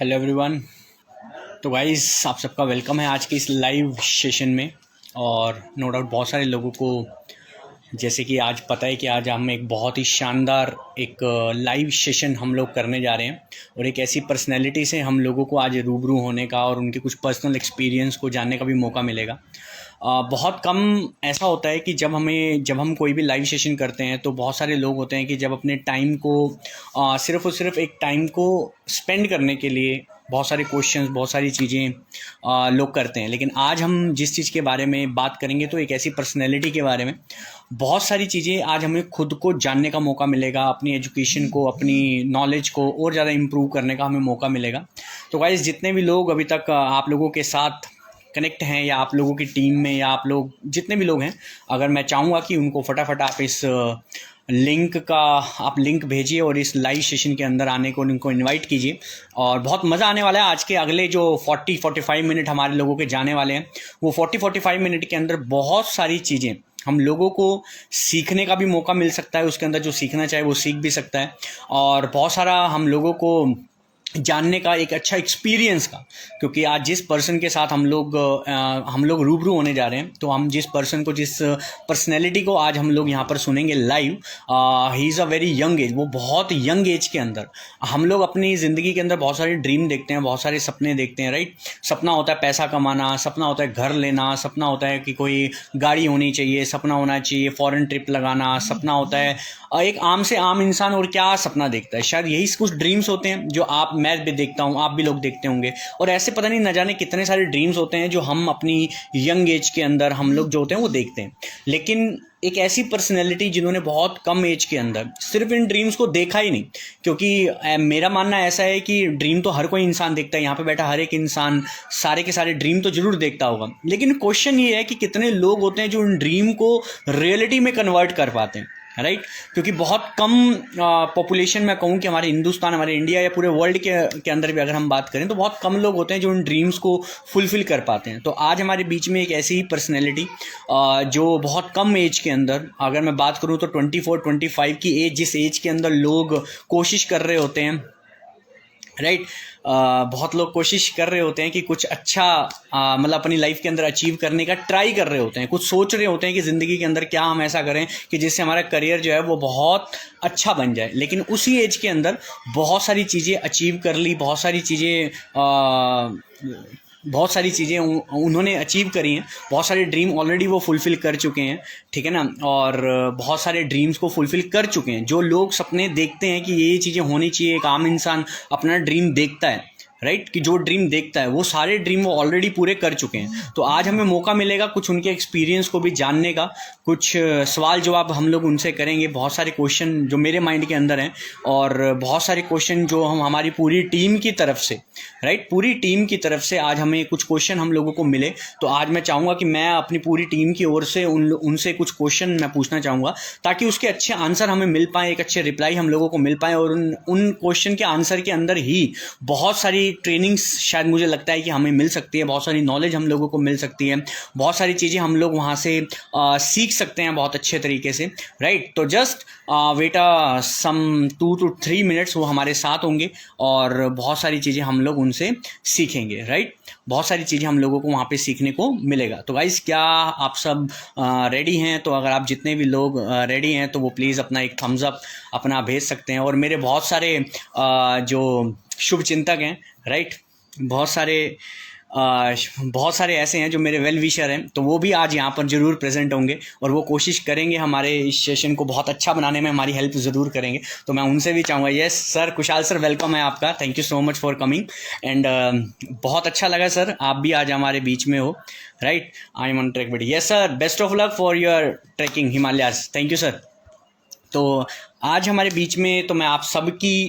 Hello everyone. तो guys आप सबका वेलकम है आज के इस लाइव सेशन में। और नो डाउट बहुत सारे लोगों को जैसे कि आज पता है कि आज हम एक बहुत ही शानदार एक लाइव सेशन हम लोग करने जा रहे हैं और एक ऐसी पर्सनैलिटी से हम लोगों को आज रूबरू होने का और उनके कुछ पर्सनल एक्सपीरियंस को जानने का भी मौका मिलेगा। बहुत कम ऐसा होता है कि जब हम कोई भी लाइव सेशन करते हैं तो बहुत सारे लोग होते हैं कि जब अपने टाइम को सिर्फ़ और सिर्फ एक टाइम को स्पेंड करने के लिए बहुत सारे क्वेश्चंस बहुत सारी चीज़ें लोग करते हैं। लेकिन आज हम जिस चीज़ के बारे में बात करेंगे तो एक ऐसी पर्सनैलिटी के बारे में बहुत सारी चीज़ें आज हमें खुद को जानने का मौका मिलेगा, अपनी एजुकेशन को अपनी नॉलेज को और ज़्यादा इम्प्रूव करने का हमें मौका मिलेगा। तो गाइस जितने भी लोग अभी तक आप लोगों के साथ कनेक्ट हैं या आप लोगों की टीम में या आप लोग जितने भी लोग हैं, अगर मैं चाहूँगा कि उनको फटाफट आप इस लिंक का आप लिंक भेजिए और इस लाइव सेशन के अंदर आने को उनको इनवाइट कीजिए। और बहुत मज़ा आने वाला है। आज के अगले जो 40-45 मिनट हमारे लोगों के जाने वाले हैं वो 40-45 मिनट के अंदर बहुत सारी चीज़ें हम लोगों को सीखने का भी मौका मिल सकता है। उसके अंदर जो सीखना चाहे वो सीख भी सकता है और बहुत सारा हम लोगों को जानने का एक अच्छा एक्सपीरियंस का, क्योंकि आज जिस पर्सन के साथ हम लोग रूबरू होने जा रहे हैं तो हम जिस पर्सन को जिस पर्सनैलिटी को आज हम लोग यहाँ पर सुनेंगे live, he is a very young age. वो बहुत यंग एज के अंदर हम लोग अपनी ज़िंदगी के अंदर बहुत सारे ड्रीम देखते हैं, बहुत सारे सपने देखते हैं, राइट। सपना होता है पैसा कमाना, सपना होता है घर लेना, सपना होता है कि कोई गाड़ी होनी चाहिए, सपना होना चाहिए फॉरेन ट्रिप लगाना, सपना होता है एक आम से आम इंसान और क्या सपना देखता है। शायद यही कुछ ड्रीम्स होते हैं जो मैं भी देखता हूँ, आप भी लोग देखते होंगे। और ऐसे पता नहीं न जाने कितने सारे ड्रीम्स होते हैं जो हम अपनी यंग एज के अंदर हम लोग जो होते हैं वो देखते हैं। लेकिन एक ऐसी पर्सनैलिटी जिन्होंने बहुत कम एज के अंदर सिर्फ इन ड्रीम्स को देखा ही नहीं, क्योंकि मेरा मानना ऐसा है कि ड्रीम तो हर कोई इंसान देखता है, यहाँ पे बैठा हर एक इंसान सारे के सारे ड्रीम तो जरूर देखता होगा। लेकिन क्वेश्चन ये है कि कितने लोग होते हैं जो इन ड्रीम को रियलिटी में कन्वर्ट कर पाते हैं, राइट। क्योंकि बहुत कम पॉपुलेशन में कहूँ कि हमारे हिंदुस्तान, हमारे इंडिया या पूरे वर्ल्ड के अंदर भी अगर हम बात करें तो बहुत कम लोग होते हैं जो उन ड्रीम्स को फुलफिल कर पाते हैं। तो आज हमारे बीच में एक ऐसी ही पर्सनैलिटी जो बहुत कम एज के अंदर, अगर मैं बात करूँ तो 24-25 की एज, जिस एज के अंदर लोग कोशिश कर रहे होते हैं, राइट। बहुत लोग कोशिश कर रहे होते हैं कि कुछ अच्छा मतलब अपनी लाइफ के अंदर अचीव करने का ट्राई कर रहे होते हैं, कुछ सोच रहे होते हैं कि ज़िंदगी के अंदर क्या हम ऐसा करें कि जिससे हमारा करियर जो है वो बहुत अच्छा बन जाए। लेकिन उसी एज के अंदर बहुत सारी चीज़ें अचीव कर ली, बहुत सारी चीज़ें उन्होंने अचीव करी हैं, बहुत सारे ड्रीम ऑलरेडी वो फुलफ़िल कर चुके हैं, ठीक है ना। और बहुत सारे ड्रीम्स को फुलफ़िल कर चुके हैं। जो लोग सपने देखते हैं कि ये चीज़ें होनी चाहिए, एक आम इंसान अपना ड्रीम देखता है, राइट, कि जो ड्रीम देखता है वो सारे ड्रीम वो ऑलरेडी पूरे कर चुके हैं। तो आज हमें मौका मिलेगा कुछ उनके एक्सपीरियंस को भी जानने का, कुछ सवाल जवाब हम लोग उनसे करेंगे, बहुत सारे क्वेश्चन जो मेरे माइंड के अंदर हैं और बहुत सारे क्वेश्चन जो हम हमारी पूरी टीम की तरफ से, राइट, पूरी टीम की तरफ से आज हमें कुछ क्वेश्चन हम लोगों को मिले। तो आज मैं चाहूँगा कि मैं अपनी पूरी टीम की ओर से उनसे कुछ क्वेश्चन मैं पूछना चाहूँगा ताकि उसके अच्छे आंसर हमें मिल पाएँ, एक अच्छे रिप्लाई हम लोगों को मिल पाएँ। और उन क्वेश्चन के आंसर के अंदर ही बहुत सारी ट्रेनिंग्स शायद मुझे लगता है कि हमें मिल सकती है, बहुत सारी नॉलेज हम लोगों को मिल सकती है, बहुत सारी चीज़ें हम लोग वहाँ से सीख सकते हैं बहुत अच्छे तरीके से, राइट। तो just wait some 2 to 3 minutes, वो हमारे साथ होंगे और बहुत सारी चीज़ें हम लोग उनसे सीखेंगे, राइट। बहुत सारी चीज़ें हम लोगों को वहाँ पे सीखने को मिलेगा। तो गाइस क्या आप सब रेडी हैं? तो अगर आप जितने भी लोग रेडी हैं तो वो प्लीज़ अपना एक थम्स अप अपना भेज सकते हैं। और मेरे बहुत सारे जो शुभ चिंतक हैं, राइट, बहुत सारे ऐसे हैं जो मेरे वेल विशर हैं, तो वो भी आज यहाँ पर ज़रूर प्रेजेंट होंगे और वो कोशिश करेंगे हमारे इस सेशन को बहुत अच्छा बनाने में, हमारी हेल्प ज़रूर करेंगे। तो मैं उनसे भी चाहूँगा। Yes sir, Kushal sir, welcome है आपका, thank you so much for coming and बहुत अच्छा लगा सर आप भी आज हमारे बीच में हो, right. I am on track buddy. Yes sir, best of luck for your trekking Himalayas, thank you sir. तो आज हमारे बीच में तो मैं आप सबकी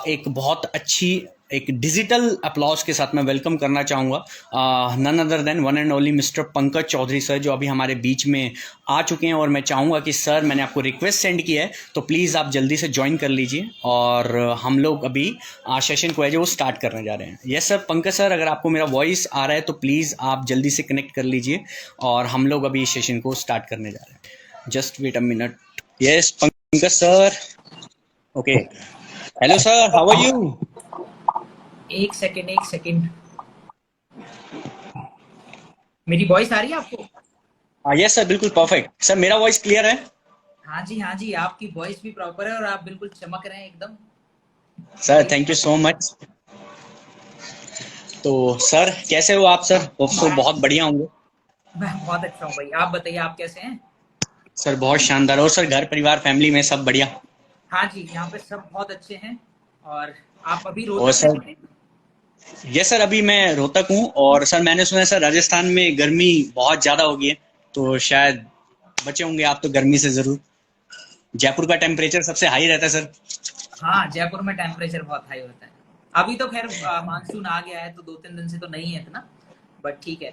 एक बहुत अच्छी एक डिजिटल अपलॉज के साथ मैं वेलकम करना चाहूँगा none other than one and only mister Pankaj Chaudhary sir, जो अभी हमारे बीच में आ चुके हैं। और मैं चाहूँगा कि सर, मैंने आपको रिक्वेस्ट सेंड किया है तो प्लीज़ आप जल्दी से ज्वाइन कर लीजिए और हम लोग अभी सेशन को है जो वो स्टार्ट करने जा रहे हैं। यस सर, पंकज सर, अगर आपको मेरा वॉइस आ रहा है तो प्लीज़ आप जल्दी से कनेक्ट कर लीजिए और हम लोग अभी सेशन को स्टार्ट करने जा रहे हैं। Just wait a minute. Yes Pankaj sir, okay, hello sir, how are you? एक सेकंड, एक सेकंड। मेरी वॉइस आ रही है आपको? हाँ यस सर, बिल्कुल परफेक्ट सर। मेरा वॉइस क्लियर है? हाँ जी, हाँ जी, आपकी वॉइस भी प्रॉपर है और आप बिल्कुल चमक रहे हैं एकदम। सर बताइए। Thank you so much. तो सर कैसे हो आप सर? होप सो मैं बहुत बढ़िया होंगे। मैं बहुत अच्छा हूँ भाई। आप बताइए, आप कैसे हैं? सर बहुत शानदार। और सर घर परिवार फैमिली में सब बढ़िया? हाँ जी, यहाँ पे सब बहुत अच्छे हैं। और आप अभी और रोहतक में सर हैं? यस सर, अभी मैं रोहतक हूँ। और सर मैंने सुना है सर राजस्थान में गर्मी बहुत ज़्यादा होगी है, तो शायद बचे होंगे आप तो गर्मी से ज़रूर। जयपुर का टेम्परेचर सबसे हाई रहता है सर। हाँ, जयपुर में टेम्परेचर बहुत हाई होता है। अभी तो खैर मानसून आ गया है, तो 2-3 दिन से तो नहीं है इतना, बट ठीक है।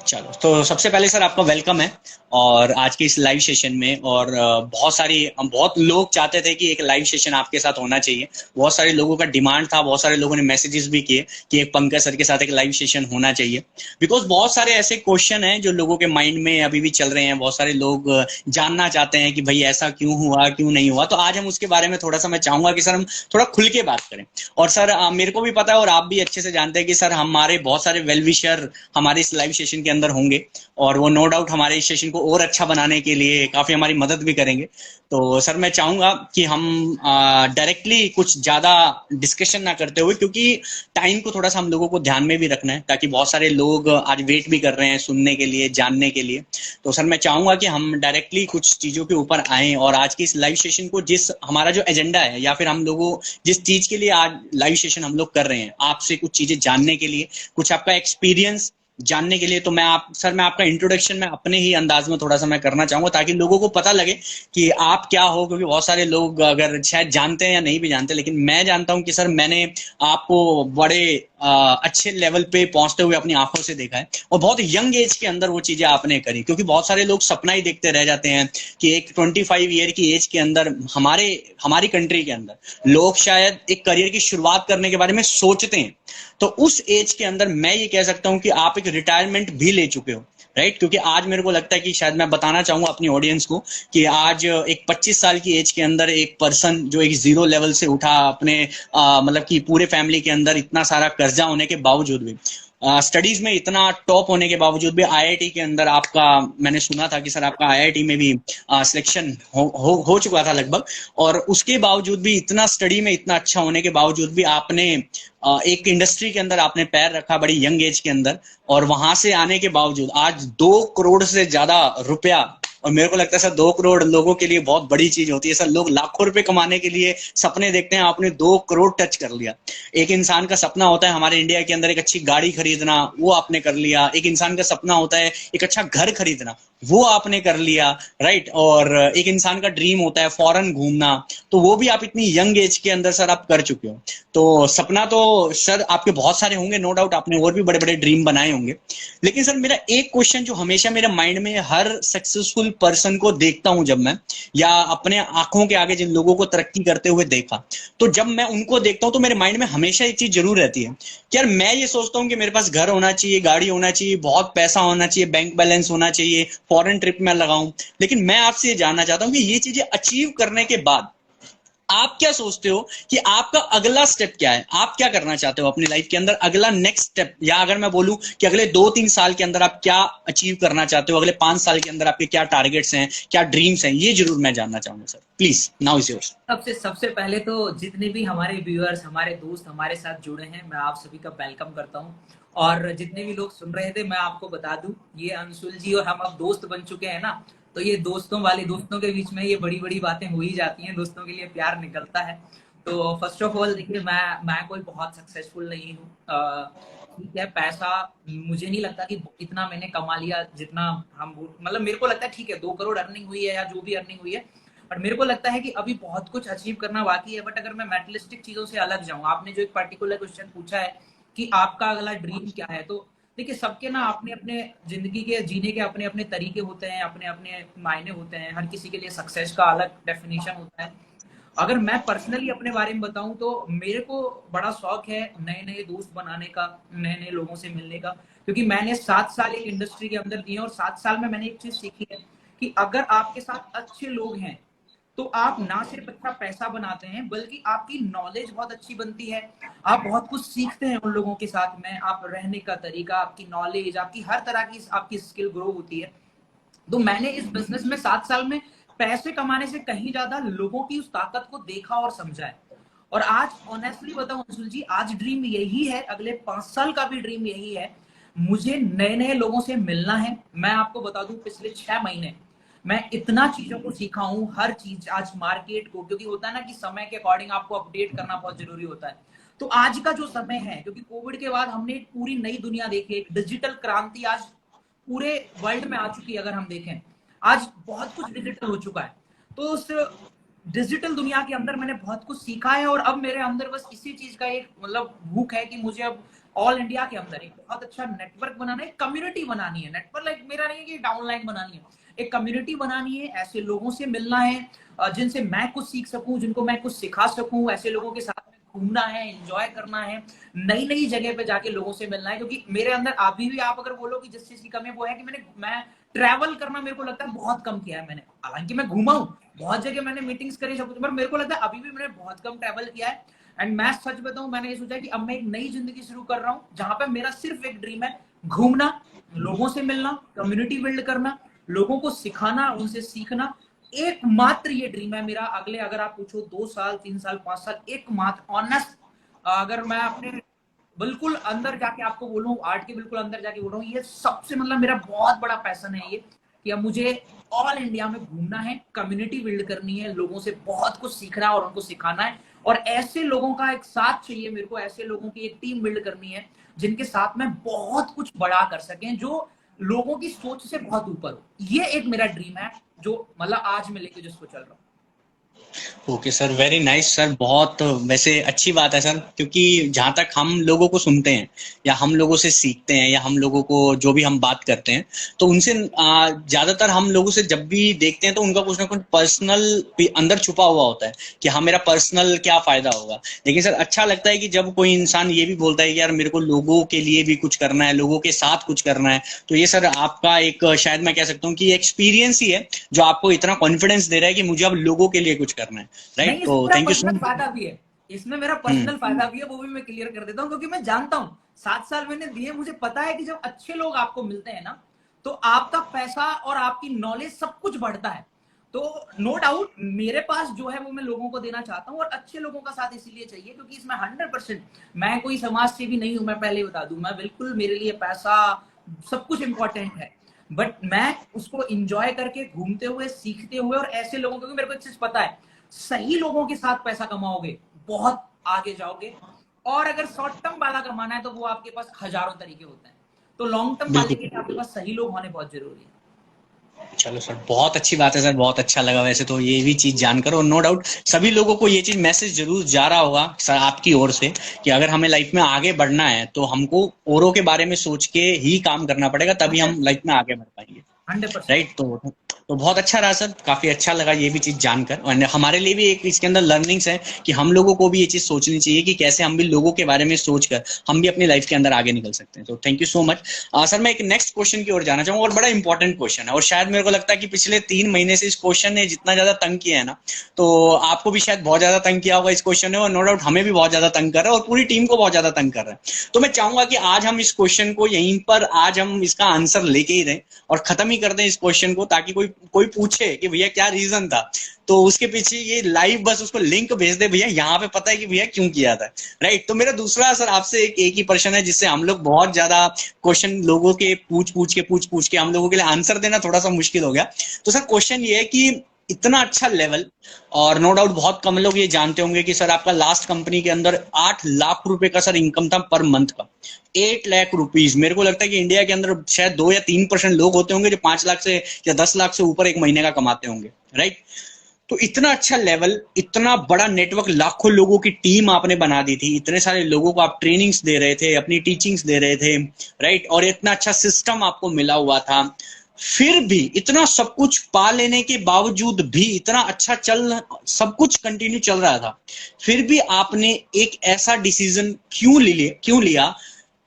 चलो, तो सबसे पहले सर आपका वेलकम है और आज के इस लाइव सेशन में। और बहुत लोग चाहते थे कि एक लाइव सेशन आपके साथ होना चाहिए। बहुत सारे लोगों का डिमांड था, बहुत सारे लोगों ने मैसेजेस भी किए कि एक पंकज सर के साथ एक लाइव सेशन होना चाहिए। बिकॉज बहुत सारे ऐसे क्वेश्चन हैं जो लोगों के माइंड में अभी भी चल रहे हैं। बहुत सारे लोग जानना चाहते हैं कि भाई ऐसा क्यों हुआ, क्यों नहीं हुआ। तो आज हम उसके बारे में थोड़ा सा, मैं चाहूंगा कि सर हम थोड़ा खुल के बात करें। और सर मेरे को भी पता है और आप भी अच्छे से जानते हैं कि सर हमारे बहुत सारे वेल विशर हमारे इस लाइव सेशन के अंदर होंगे। और वो नो डाउट हमारे इस सेशन को और अच्छा बनाने के लिए काफी हमारी मदद भी करेंगे। तो सर मैं चाहूंगा कि हम डायरेक्टली कुछ ज्यादा डिस्कशन ना करते हुए, क्योंकि टाइम को थोड़ा सा हम लोगों को ध्यान में भी रखना है, ताकि बहुत सारे लोग आज वेट भी कर रहे हैं सुनने के लिए, जानने के लिए। तो सर मैं चाहूंगा कि हम डायरेक्टली कुछ चीजों के ऊपर आए और आज की इस लाइव सेशन को, जिस हमारा जो एजेंडा है या फिर हम लोगों जिस चीज के लिए आज लाइव सेशन हम लोग कर रहे हैं, आपसे कुछ चीजें जानने के लिए, कुछ आपका एक्सपीरियंस जानने के लिए। तो मैं आपका इंट्रोडक्शन मैं अपने ही अंदाज में थोड़ा सा मैं करना चाहूंगा, ताकि लोगों को पता लगे कि आप क्या हो। क्योंकि बहुत सारे लोग अगर शायद जानते हैं या नहीं भी जानते, लेकिन मैं जानता हूं कि सर मैंने आपको बड़े अच्छे लेवल पे पहुंचते हुए अपनी आंखों से देखा है। और बहुत यंग एज के अंदर वो चीजें आपने करी। क्योंकि बहुत सारे लोग सपना ही देखते रह जाते हैं कि एक 25 ईयर की एज के अंदर हमारे हमारी कंट्री के अंदर लोग शायद एक करियर की शुरुआत करने के बारे में सोचते हैं। तो उस एज के अंदर मैं ये कह सकता हूं कि आप एक रिटायरमेंट भी ले चुके हो, राइट। क्योंकि आज मेरे को लगता है कि शायद मैं बताना चाहूंगा अपनी ऑडियंस को कि आज एक 25 साल की एज के अंदर एक पर्सन जो एक जीरो लेवल से उठा अपने मतलब कि पूरे फैमिली के अंदर इतना सारा कर्जा होने के बावजूद भी, स्टडीज में इतना टॉप होने के बावजूद भी, आईआईटी के अंदर आपका, मैंने सुना था कि सर आपका आईआईटी में भी सिलेक्शन हो चुका था लगभग। और उसके बावजूद भी, इतना स्टडी में इतना अच्छा होने के बावजूद भी, आपने एक इंडस्ट्री के अंदर आपने पैर रखा बड़ी यंग एज के अंदर। और वहां से आने के बावजूद आज 2 करोड़ से ज्यादा रुपया, और मेरे को लगता है सर 2 करोड़ लोगों के लिए बहुत बड़ी चीज होती है सर। लोग लाखों रुपए कमाने के लिए सपने देखते हैं, आपने 2 करोड़ टच कर लिया। एक इंसान का सपना होता है हमारे इंडिया के अंदर एक अच्छी गाड़ी खरीदना, वो आपने कर लिया। एक इंसान का सपना होता है एक अच्छा घर खरीदना, वो आपने कर लिया, राइट। और एक इंसान का ड्रीम होता है फॉरेन घूमना, तो वो भी आप इतनी यंग एज के अंदर सर आप कर चुके हो। तो सपना तो सर आपके बहुत सारे होंगे, नो डाउट आपने और भी बड़े बड़े ड्रीम बनाए होंगे। लेकिन सर मेरा एक क्वेश्चन जो हमेशा मेरे माइंड में, हर सक्सेसफुल पर्सन को देखता हूं जब मैं, या अपने आंखों के आगे जिन लोगों को तरक्की करते हुए देखा, तो जब मैं उनको देखता हूं तो मेरे माइंड में हमेशा एक चीज जरूर रहती है कि यार मैं ये सोचता हूं कि मेरे पास घर होना चाहिए, गाड़ी होना चाहिए, बहुत पैसा होना चाहिए, बैंक बैलेंस होना चाहिए, फॉरेन ट्रिप में लगाऊं। लेकिन मैं आपसे ये जानना चाहता हूं कि ये चीजें अचीव करने के बाद आप क्या सोचते हो कि आपका अगला स्टेप क्या है? आप क्या करना चाहते हो अपनी लाइफ के अंदर, अगला नेक्स्ट स्टेप? या अगर मैं बोलूं कि अगले 2-3 साल के अंदर आप क्या अचीव करना चाहते हो, अगले 5 साल के अंदर आपके क्या टारगेट्स हैं, क्या ड्रीम्स हैं, ये जरूर मैं जानना चाहूंगा sir. Please, now is yours. सबसे सबसे पहले तो जितने भी हमारे व्यूअर्स, हमारे दोस्त हमारे साथ जुड़े हैं, मैं आप सभी का वेलकम करता हूं। और जितने भी लोग सुन रहे थे, मैं आपको बता दूं, ये अंशुल जी और हम अब दोस्त बन चुके हैं ना। तो ये दोस्तों वाले, दोस्तों के बीच में ये बड़ी बड़ी बातें हो ही जाती हैं, दोस्तों के लिए प्यार निकलता है। तो फर्स्ट ऑफ ऑल देखिए, मैं कोई बहुत सक्सेसफुल नहीं हूँ। ठीक है, पैसा मुझे नहीं लगता कि इतना मैंने कमा लिया जितना हम, मतलब मेरे को लगता है ठीक है 2 करोड़ अर्निंग हुई है या जो भी अर्निंग हुई है, बट मेरे को लगता है कि अभी बहुत कुछ अचीव करना बाकी है। बट अगर मैं मेटलिस्टिक चीजों से अलग जाऊं, आपने जो एक पर्टिकुलर क्वेश्चन पूछा है कि आपका अगला ड्रीम क्या है, तो देखिए सबके ना अपने अपने जिंदगी के जीने के अपने अपने तरीके होते हैं, अपने अपने मायने होते हैं। हर किसी के लिए सक्सेस का अलग डेफिनेशन होता है। अगर मैं पर्सनली अपने बारे में बताऊं तो मेरे को बड़ा शौक है नए नए दोस्त बनाने का, नए नए लोगों से मिलने का। क्योंकि मैंने 7 साल एक इंडस्ट्री के अंदर दिए और 7 साल में मैंने एक चीज सीखी है कि अगर आपके साथ अच्छे लोग हैं तो आप ना सिर्फ अच्छा पैसा बनाते हैं बल्कि आपकी नॉलेज बहुत अच्छी बनती है। आप बहुत कुछ सीखते हैं उन लोगों के साथ में, आप रहने का तरीका, आपकी नॉलेज, आपकी हर तरह की आपकी स्किल ग्रो होती है। तो मैंने इस बिजनेस में 7 साल में पैसे कमाने से कहीं ज्यादा लोगों की उस ताकत को देखा और समझा है। और आज ऑनेस्टली बताऊं अंशुल जी, आज ड्रीम यही है, अगले 5 साल का भी ड्रीम यही है। मुझे नए नए लोगों से मिलना है। मैं आपको बता दूं, पिछले 6 महीने मैं इतना चीजों को सीखा हूं, हर चीज आज मार्केट को, क्योंकि होता है ना कि समय के अकॉर्डिंग आपको अपडेट करना बहुत जरूरी होता है। तो आज का जो समय है, क्योंकि कोविड के बाद हमने एक पूरी नई दुनिया देखी, एक डिजिटल क्रांति आज पूरे वर्ल्ड में आ चुकी है। अगर हम देखें, आज बहुत कुछ डिजिटल हो चुका है। तो उस डिजिटल दुनिया के अंदर मैंने बहुत कुछ सीखा है, और अब मेरे अंदर बस इसी चीज का एक मतलब भूख है कि मुझे अब ऑल इंडिया के अंदर एक बहुत अच्छा नेटवर्क बनाना है, कम्युनिटी बनानी है। नेटवर्क लाइक मेरा नहीं है कि डाउनलाइन बनानी है, एक कम्युनिटी बनानी है, ऐसे लोगों से मिलना है जिनसे मैं कुछ सीख सकूं, जिनको मैं कुछ सिखा सकूं, ऐसे लोगों के साथ में घूमना है, एंजॉय करना है, नई नई जगह पे जाके लोगों से मिलना है। क्योंकि मेरे अंदर अभी भी आप अगर बोलो कि जिस चीज की कमी है वो है कि मैं ट्रैवल करना मेरे को लगता है बहुत कम किया है मैंने। हालांकि मैं घूमा हूँ बहुत जगह, मैंने मीटिंग्स करी सब कुछ, पर मेरे को लगता है अभी भी मैंने बहुत कम ट्रैवल किया है। एंड मैं सच बताऊं, मैंने ये सोचा कि अब मैं एक नई जिंदगी शुरू कर रहा हूँ जहां पे मेरा सिर्फ एक ड्रीम है, घूमना, लोगों से मिलना, कम्युनिटी बिल्ड करना, लोगों को सिखाना, उनसे सीखना। एकमात्र ये ड्रीम है मेरा। अगले अगर आप पूछो 2 साल, 3 साल, 5 साल, एकमात्र ऑनेस्ट, अगर मैं अपने बिल्कुल अंदर जाके आपको बोलूं, आर्ट के बिल्कुल अंदर जाके बोल रहा हूँ, ये सबसे मतलब मेरा बहुत बड़ा पैशन है ये, कि अब मुझे ऑल इंडिया में घूमना है, कम्युनिटी बिल्ड करनी है, लोगों से बहुत कुछ सीखना है और उनको सिखाना है। और ऐसे लोगों का एक साथ चाहिए मेरे को, ऐसे लोगों की एक टीम बिल्ड करनी है जिनके साथ में बहुत कुछ बड़ा कर सकें, जो लोगों की सोच से बहुत ऊपर हो। ये एक मेरा ड्रीम है जो मतलब आज मैं लेके जिसको चल रहा हूँ। Okay sir, very nice sir. बहुत वैसे अच्छी बात है सर, क्योंकि जहाँ तक हम लोगों को सुनते हैं या हम लोगों से सीखते हैं या हम लोगों को जो भी हम बात करते हैं, तो उनसे ज़्यादातर हम लोगों से जब भी देखते हैं तो उनका कुछ ना कुछ पर्सनल अंदर छुपा हुआ होता है कि हाँ मेरा पर्सनल क्या फ़ायदा होगा। लेकिन सर अच्छा लगता है कि जब कोई इंसान ये भी बोलता है कि यार मेरे को लोगों के लिए भी कुछ करना है, लोगों के साथ कुछ करना है। तो ये सर आपका एक शायद मैं कह सकता हूँ कि एक्सपीरियंस ही है जो आपको इतना कॉन्फिडेंस दे रहा है कि मुझे अब लोगों के लिए कुछ करना है। राइट, नहीं, तो इसमें मेरा thank you so personal much. फायदा भी है, इसमें मेरा पर्सनल फायदा भी है, वो भी मैं क्लियर कर देता हूँ। क्योंकि मैं जानता हूँ 7 साल मैंने दिए, मुझे पता है कि जब अच्छे लोग आपको मिलते हैं ना, तो आपका पैसा और आपकी नॉलेज सब कुछ बढ़ता है। तो नो डाउट मेरे पास जो है वो मैं लोगों को देना चाहता हूँ, और अच्छे लोगों का साथ इसीलिए चाहिए क्योंकि इसमें 100%, मैं कोई समाज सेवी नहीं हूं, मैं पहले बता दूं, मैं बिल्कुल, मेरे लिए पैसा सब कुछ इंपॉर्टेंट है, बट मैं उसको इंजॉय करके, घूमते हुए, सीखते हुए, और ऐसे लोगों, क्योंकि मेरे को एक चीज पता है, सही लोगों के साथ पैसा कमाओगे बहुत आगे जाओगे। और अगर शॉर्ट टर्म वाला कमाना है तो वो आपके पास हजारों तरीके होते हैं। तो लॉन्ग टर्म वाले बिल्कुल। के लिए आपके पास सही लोग होने बहुत जरूरी है। चलो सर, बहुत अच्छी बात है सर, बहुत अच्छा लगा वैसे तो ये भी चीज जानकर। और नो डाउट सभी लोगों को ये चीज मैसेज जरूर जा रहा होगा सर आपकी ओर से कि अगर हमें लाइफ में आगे बढ़ना है तो हमको औरों के बारे में सोच के ही काम करना पड़ेगा, तभी हम लाइफ में आगे बढ़ पाएंगे। 100%। राइट, तो बहुत अच्छा रहा सर, काफी अच्छा लगा ये भी चीज जानकर। और हमारे लिए भी एक इसके अंदर लर्निंग्स है कि हम लोगों को भी ये चीज सोचनी चाहिए कि कैसे हम भी लोगों के बारे में सोचकर हम भी अपनी लाइफ के अंदर आगे निकल सकते हैं। तो thank you so much sir. मैं एक नेक्स्ट क्वेश्चन की ओर जाना चाहूंगा, और बड़ा इंपॉर्टेंट क्वेश्चन है, और शायद मेरे को लगता है कि पिछले 3 महीने से इस क्वेश्चन ने जितना ज्यादा तंग किया है ना, तो आपको भी शायद बहुत ज्यादा तंग किया होगा इस क्वेश्चन ने, और नो डाउट हमें भी बहुत ज्यादा तंग कर रहा है और पूरी टीम को बहुत ज्यादा तंग कर रहा है। तो मैं चाहूंगा कि आज हम इस क्वेश्चन को यहीं पर, आज हम इसका आंसर लेके ही रहें और खत्म ही कर दें इस क्वेश्चन को, ताकि कोई कोई पूछे कि भैया क्या रीजन था, तो उसके पीछे ये लाइव बस उसको लिंक भेज दे, भैया यहाँ पे पता है कि भैया क्यों किया था। राइट, तो मेरा दूसरा सर आपसे एक ही प्रश्न है जिससे हम लोग बहुत ज्यादा क्वेश्चन लोगों के पूछ के हम लोगों के लिए आंसर देना थोड़ा सा मुश्किल हो गया। तो सर क्वेश्चन ये है कि इतना अच्छा लेवल, और नो डाउट बहुत कम लोग ये जानते होंगे कि सर आपका लास्ट कंपनी के अंदर 8 लाख रुपए का सर इनकम था पर मंथ का। 8 लाख रुपीज, मेरे को लगता है कि इंडिया के अंदर शायद 2 या 3% लोग होते होंगे जो 5 लाख से या 10 लाख से ऊपर एक महीने का कमाते होंगे। राइट, तो इतना अच्छा लेवल, इतना बड़ा नेटवर्क, लाखों लोगों की टीम आपने बना दी थी, इतने सारे लोगों को आप ट्रेनिंग्स दे रहे थे, अपनी टीचिंग्स दे रहे थे। राइट, और इतना अच्छा सिस्टम आपको मिला हुआ था, फिर भी इतना सब कुछ पा लेने के बावजूद भी इतना अच्छा चल, सब कुछ कंटिन्यू चल रहा था, फिर भी आपने एक ऐसा डिसीजन क्यों लिया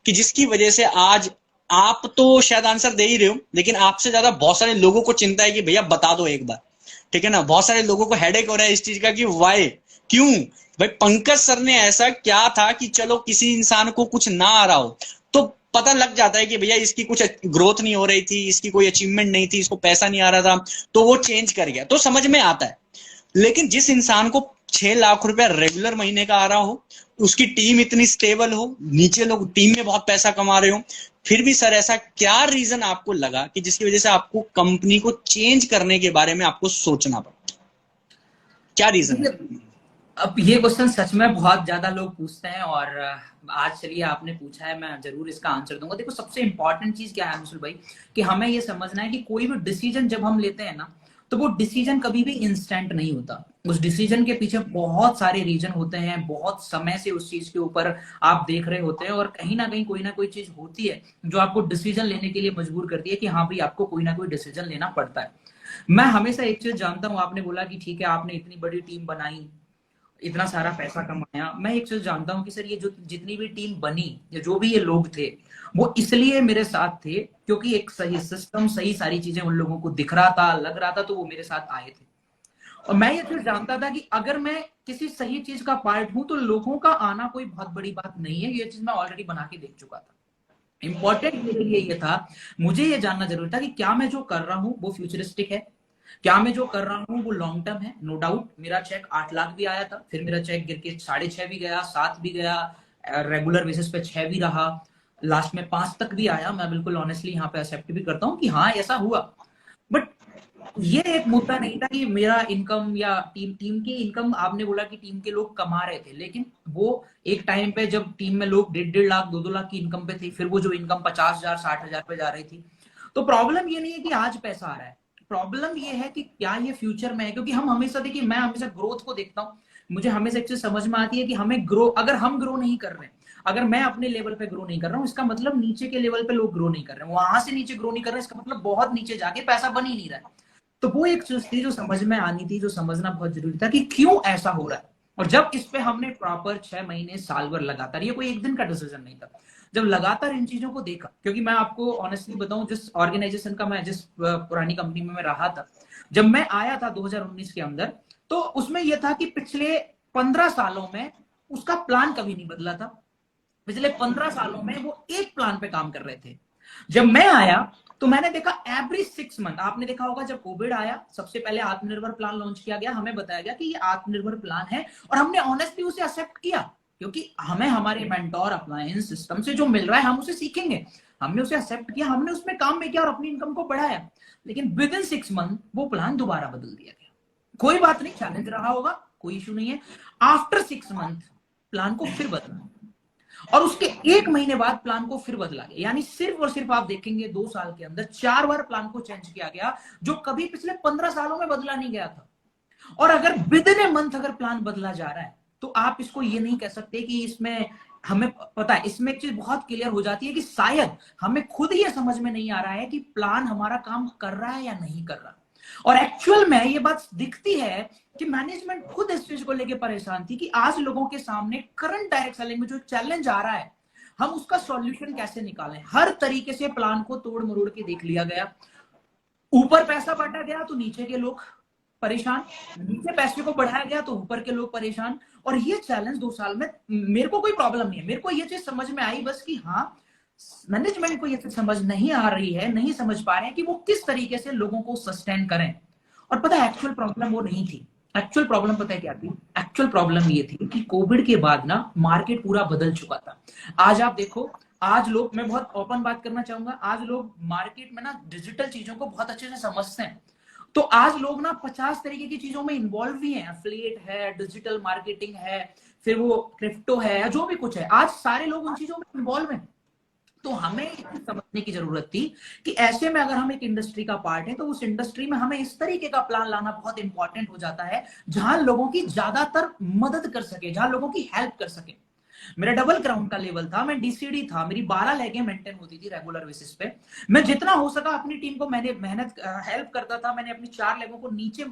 कि जिसकी वजह से आज आप तो शायद आंसर दे ही रहे हो, लेकिन आपसे ज्यादा बहुत सारे लोगों को चिंता है कि भैया बता दो एक बार। ठीक है ना। बहुत सारे लोगों को हेडेक हो रहा है इस चीज का कि वाई, क्यों भाई पंकज सर ने ऐसा क्या था कि चलो किसी इंसान को कुछ ना आ रहा हो तो पता लग जाता है कि भैया इसकी कुछ ग्रोथ नहीं हो रही थी, इसकी कोई अचीवमेंट नहीं थी, इसको पैसा नहीं आ रहा था, तो वो चेंज कर गया, तो समझ में आता है। लेकिन जिस इंसान को 6 लाख रुपया रेगुलर महीने का आ रहा हो, उसकी टीम इतनी स्टेबल हो, नीचे लोग टीम में बहुत पैसा कमा रहे हो, फिर भी सर ऐसा क्या रीजन आपको लगा कि जिसकी वजह से आपको कंपनी को चेंज करने के बारे में आपको सोचना पड़ा? क्या रीजन है? अब ये क्वेश्चन सच में बहुत ज्यादा लोग पूछते हैं और आज चलिए आपने पूछा है, मैं जरूर इसका आंसर दूंगा। देखो सबसे इंपॉर्टेंट चीज क्या है अंशुल भाई, कि हमें ये समझना है कि कोई भी डिसीजन जब हम लेते हैं ना, तो वो डिसीजन कभी भी इंस्टेंट नहीं होता। उस डिसीजन के पीछे बहुत सारे रीजन होते हैं, बहुत समय से उस चीज के ऊपर आप देख रहे होते हैं, और कहीं ना कोई चीज होती है जो आपको डिसीजन लेने के लिए मजबूर करती है कि हाँ भाई आपको कोई ना कोई डिसीजन लेना पड़ता है। मैं हमेशा एक चीज जानता हूँ, आपने बोला कि ठीक है आपने इतनी बड़ी टीम बनाई, इतना सारा पैसा कमाया। मैं एक चीज जानता हूँ कि सर ये जो जितनी भी टीम बनी या जो भी ये लोग थे, वो इसलिए मेरे साथ थे क्योंकि एक सही सिस्टम, सही सारी चीजें उन लोगों को दिख रहा था, लग रहा था, तो वो मेरे साथ आए थे। और मैं ये चीज जानता था कि अगर मैं किसी सही चीज का पार्ट हूं तो लोगों का आना कोई बहुत बड़ी बात नहीं है। ये चीज मैं ऑलरेडी बना के देख चुका था। इंपॉर्टेंट मेरे लिए ये था, मुझे ये जानना जरूरी था कि क्या मैं जो कर रहा हूं वो फ्यूचरिस्टिक है, क्या मैं जो कर रहा हूँ वो लॉन्ग टर्म है। नो डाउट मेरा चेक 8 लाख भी आया था, फिर मेरा चेक गिर के 6.5 भी गया, 7 भी गया, रेगुलर बेसिस पे 6 भी रहा, लास्ट में 5 तक भी आया। मैं बिल्कुल ऑनेस्टली यहाँ पे एक्सेप्ट भी करता हूँ कि हाँ ऐसा हुआ। बट ये एक मुद्दा नहीं था कि मेरा इनकम या टीम की इनकम, आपने बोला कि टीम के लोग कमा रहे थे, लेकिन वो एक टाइम पे जब टीम में लोग 1.5 लाख 2-2 लाख की इनकम पे थे, फिर वो जो इनकम 50,000 60,000 पे जा रही थी। तो प्रॉब्लम ये नहीं है कि आज पैसा आ रहा है, प्रॉब्लम ये है कि क्या ये फ्यूचर में है। क्योंकि हम हमेशा, देखिए मैं हमेशा ग्रोथ को देखता हूँ, मुझे हमेशा एक चीज समझ में आती है कि हमें ग्रो, अगर हम ग्रो नहीं कर रहे हैं, अगर मैं अपने लेवल पे ग्रो नहीं कर रहा हूँ, इसका मतलब नीचे के लेवल पे लोग ग्रो नहीं कर रहे हैं, वहां से नीचे ग्रो नहीं कर रहे हैं, इसका मतलब बहुत नीचे जाके पैसा बन ही नहीं रहा है। तो वो एक चीज थी जो समझ में आनी थी, जो समझना बहुत जरूरी था कि क्यों ऐसा हो रहा है। और जब इस पे हमने प्रॉपर 6 महीने साल भर लगातार, ये कोई एक दिन का डिसीजन नहीं था, जब लगातार इन चीजों को देखा, क्योंकि मैं आपको ऑनेस्टली बताऊं, जिस ऑर्गेनाइजेशन का मैं, जिस पुरानी कंपनी में मैं रहा था, जब मैं आया था 2019 के अंदर, तो उसमें यह था कि पिछले 15 सालों में उसका प्लान कभी नहीं बदला था। पिछले 15 सालों में वो एक प्लान पे काम कर रहे थे। जब मैं आया तो मैंने देखा एवरी 6 मंथ, आपने देखा होगा जब कोविड आया सबसे पहले आत्मनिर्भर प्लान लॉन्च किया गया, हमें बताया गया कि ये आत्मनिर्भर प्लान है, और हमने ऑनेस्टली उसे एक्सेप्ट किया, क्योंकि हमें हमारे मेंटोर अप्लायंस सिस्टम से जो मिल रहा है हम उसे सीखेंगे। हमने उसे एक्सेप्ट किया, हमने उसमें काम भी किया और अपनी इनकम को बढ़ाया। लेकिन विद इन 6 मंथ वो प्लान दोबारा बदल दिया गया। कोई बात नहीं, चैलेंज रहा होगा, कोई इशू नहीं है। आफ्टर 6 मंथ प्लान को फिर बदला, और उसके 1 महीने बाद प्लान को फिर बदला गया। यानी सिर्फ और सिर्फ आप देखेंगे 2 साल के अंदर 4 बार प्लान को चेंज किया गया, जो कभी पिछले 15 सालों में बदला नहीं गया था। और अगर विद इन ए मंथ अगर प्लान बदला जा रहा है, तो आप इसको ये नहीं कह सकते कि इसमें, हमें पता है, इसमें एक चीज बहुत क्लियर हो जाती है कि शायद हमें खुद ही समझ में नहीं आ रहा है कि प्लान हमारा काम कर रहा है या नहीं कर रहा। और एक्चुअल में ये बात दिखती है कि मैनेजमेंट खुद इस चीज को लेकर परेशान थी कि आज लोगों के सामने करंट डायरेक्ट सेलिंग में जो चैलेंज आ रहा है, हम उसका सॉल्यूशन कैसे निकालें। हर तरीके से प्लान को तोड़ मरोड़ के देख लिया गया। ऊपर पैसा बांटा गया तो नीचे के लोग परेशान, नीचे पैसे को बढ़ाया गया तो ऊपर के लोग परेशान। और ये चैलेंज 2 साल में, मेरे को कोई प्रॉब्लम नहीं है, मेरे को ये चीज समझ में आई बस कि हाँ, मैनेजमेंट को ये चीज समझ नहीं आ रही है, नहीं समझ पा रहे हैं कि वो किस तरीके से लोगों को सस्टेन करें। और पता है एक्चुअल प्रॉब्लम वो नहीं थी। एक्चुअल प्रॉब्लम पता है क्या थी? एक्चुअल प्रॉब्लम ये थी कि कोविड के बाद ना मार्केट पूरा बदल चुका था। आज आप देखो, आज लोग, मैं बहुत ओपन बात करना चाहूंगा, आज लोग मार्केट में ना डिजिटल चीजों को बहुत अच्छे से समझते हैं। तो आज लोग ना 50 तरीके की चीजों में इन्वॉल्व भी हैं, एफिलिएट है, डिजिटल मार्केटिंग है, फिर वो क्रिप्टो है, जो भी कुछ है, आज सारे लोग उन चीजों में इन्वॉल्व हैं। तो हमें समझने की जरूरत थी कि ऐसे में अगर हम एक इंडस्ट्री का पार्ट है, तो उस इंडस्ट्री में हमें इस तरीके का प्लान लाना बहुत इंपॉर्टेंट हो जाता है, जहां लोगों की ज्यादातर मदद कर सके, जहां लोगों की हेल्प कर सके। मेरा डबल ग्राउंड का लेवल था, मैं डीसीडी था, मेरी 12 लेगें मेंटेन होती थी रेगुलर बेसिस पे। मैं जितना हो सका अपनी टीम को मैंने मेहनत हेल्प करता था। मैंने अपनी 4 लेगों को नीचे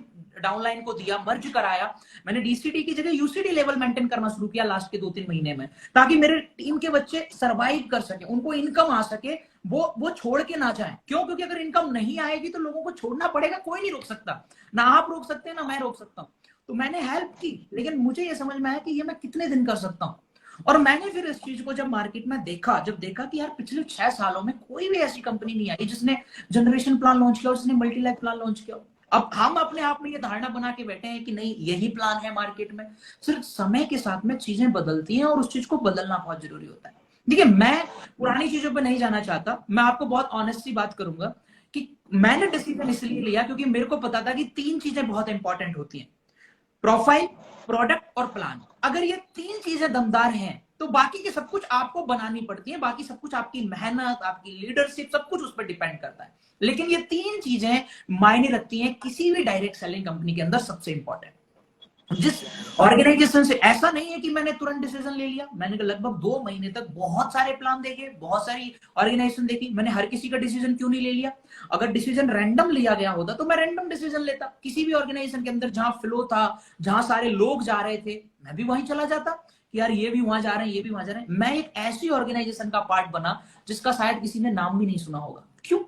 डाउनलाइन को दिया, मर्ज कराया। मैंने डीसीडी की जगह यूसीडी लेवल मेंटेन करना शुरू किया लास्ट के 2-3 महीने में, ताकि मेरे टीम के बच्चे सरवाइव कर सके, उनको इनकम आ सके, वो छोड़ के ना जाए। क्यों? क्योंकि अगर इनकम नहीं आएगी तो लोगों को छोड़ना पड़ेगा, कोई नहीं रोक सकता, ना आप रोक सकते हैं ना मैं रोक सकता हूँ। तो मैंने हेल्प की, लेकिन मुझे ये समझ में आया कि ये मैं कितने दिन कर सकता हूँ। और मैंने फिर इस चीज को जब मार्केट में देखा, जब देखा कि यार पिछले 6 सालों में कोई भी ऐसी कंपनी नहीं आई जिसने जनरेशन प्लान लॉन्च किया और जिसने मल्टी लाइफ प्लान लॉन्च किया। अब हम अपने आप में ये धारणा बना के बैठे हैं कि नहीं यही प्लान है मार्केट में। सिर्फ समय के साथ में चीजें बदलती हैं और उस चीज को बदलना बहुत जरूरी होता है। देखिए, मैं पुरानी चीजों पर नहीं जाना चाहता, मैं आपको बहुत ऑनेस्टली बात करूंगा कि मैंने डिसीजन इसलिए लिया क्योंकि मेरे को पता था कि 3 चीजें बहुत इंपॉर्टेंट होती हैं, प्रोफाइल, प्रोडक्ट और प्लान। अगर ये 3 चीजें दमदार हैं तो बाकी के सब कुछ आपको बनानी पड़ती है, बाकी सब कुछ आपकी मेहनत, आपकी लीडरशिप, सब कुछ उस पर डिपेंड करता है। लेकिन ये 3 चीजें मायने रखती हैं किसी भी डायरेक्ट सेलिंग कंपनी के अंदर, सबसे इंपॉर्टेंट। जिस ऑर्गेनाइजेशन से, ऐसा नहीं है कि मैंने तुरंत डिसीजन ले लिया, मैंने लगभग 2 महीने तक बहुत सारे प्लान देखे, बहुत सारी ऑर्गेनाइजेशन देखी। मैंने हर किसी का डिसीजन क्यों नहीं ले लिया? अगर डिसीजन रैंडम लिया गया होता तो मैं रैंडम डिसीजन लेता। किसी भी ऑर्गेनाइजेशन के अंदर जहां फ्लो था, जहां सारे लोग जा रहे थे, मैं भी वहीं चला जाता कि यार ये भी वहां जा रहे हैं, ये भी वहां जा रहे हैं। मैं एक ऐसी ऑर्गेनाइजेशन का पार्ट बना जिसका शायद किसी ने नाम भी नहीं सुना होगा। क्यों?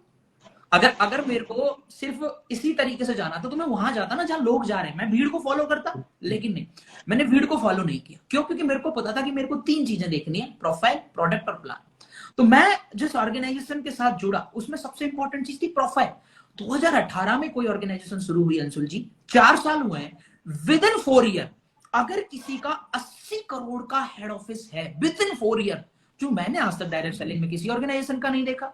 अगर अगर मेरे को सिर्फ इसी तरीके से जाना था तो मैं वहां जाता ना जहां लोग जा रहे हैं, मैं भीड़ को फॉलो करता। लेकिन नहीं, मैंने भीड़ को फॉलो नहीं किया। क्यों? क्योंकि मेरे को पता था कि मेरे को 3 चीजें देखनी है, प्रोफाइल, प्रोडक्ट और प्लान। तो मैं जिस ऑर्गेनाइजेशन के साथ जुड़ा उसमें सबसे इंपॉर्टेंट चीज थी प्रोफाइल। 2018 में कोई ऑर्गेनाइजेशन शुरू हुई अंशुल जी, 4 साल हुए हैं। विद इन 4 ईयर अगर किसी का 80 करोड़ का हेड ऑफिस है, विद इन 4 ईयर, जो मैंने आज तक डायरेक्ट सेलिंग में किसी ऑर्गेनाइजेशन का नहीं देखा।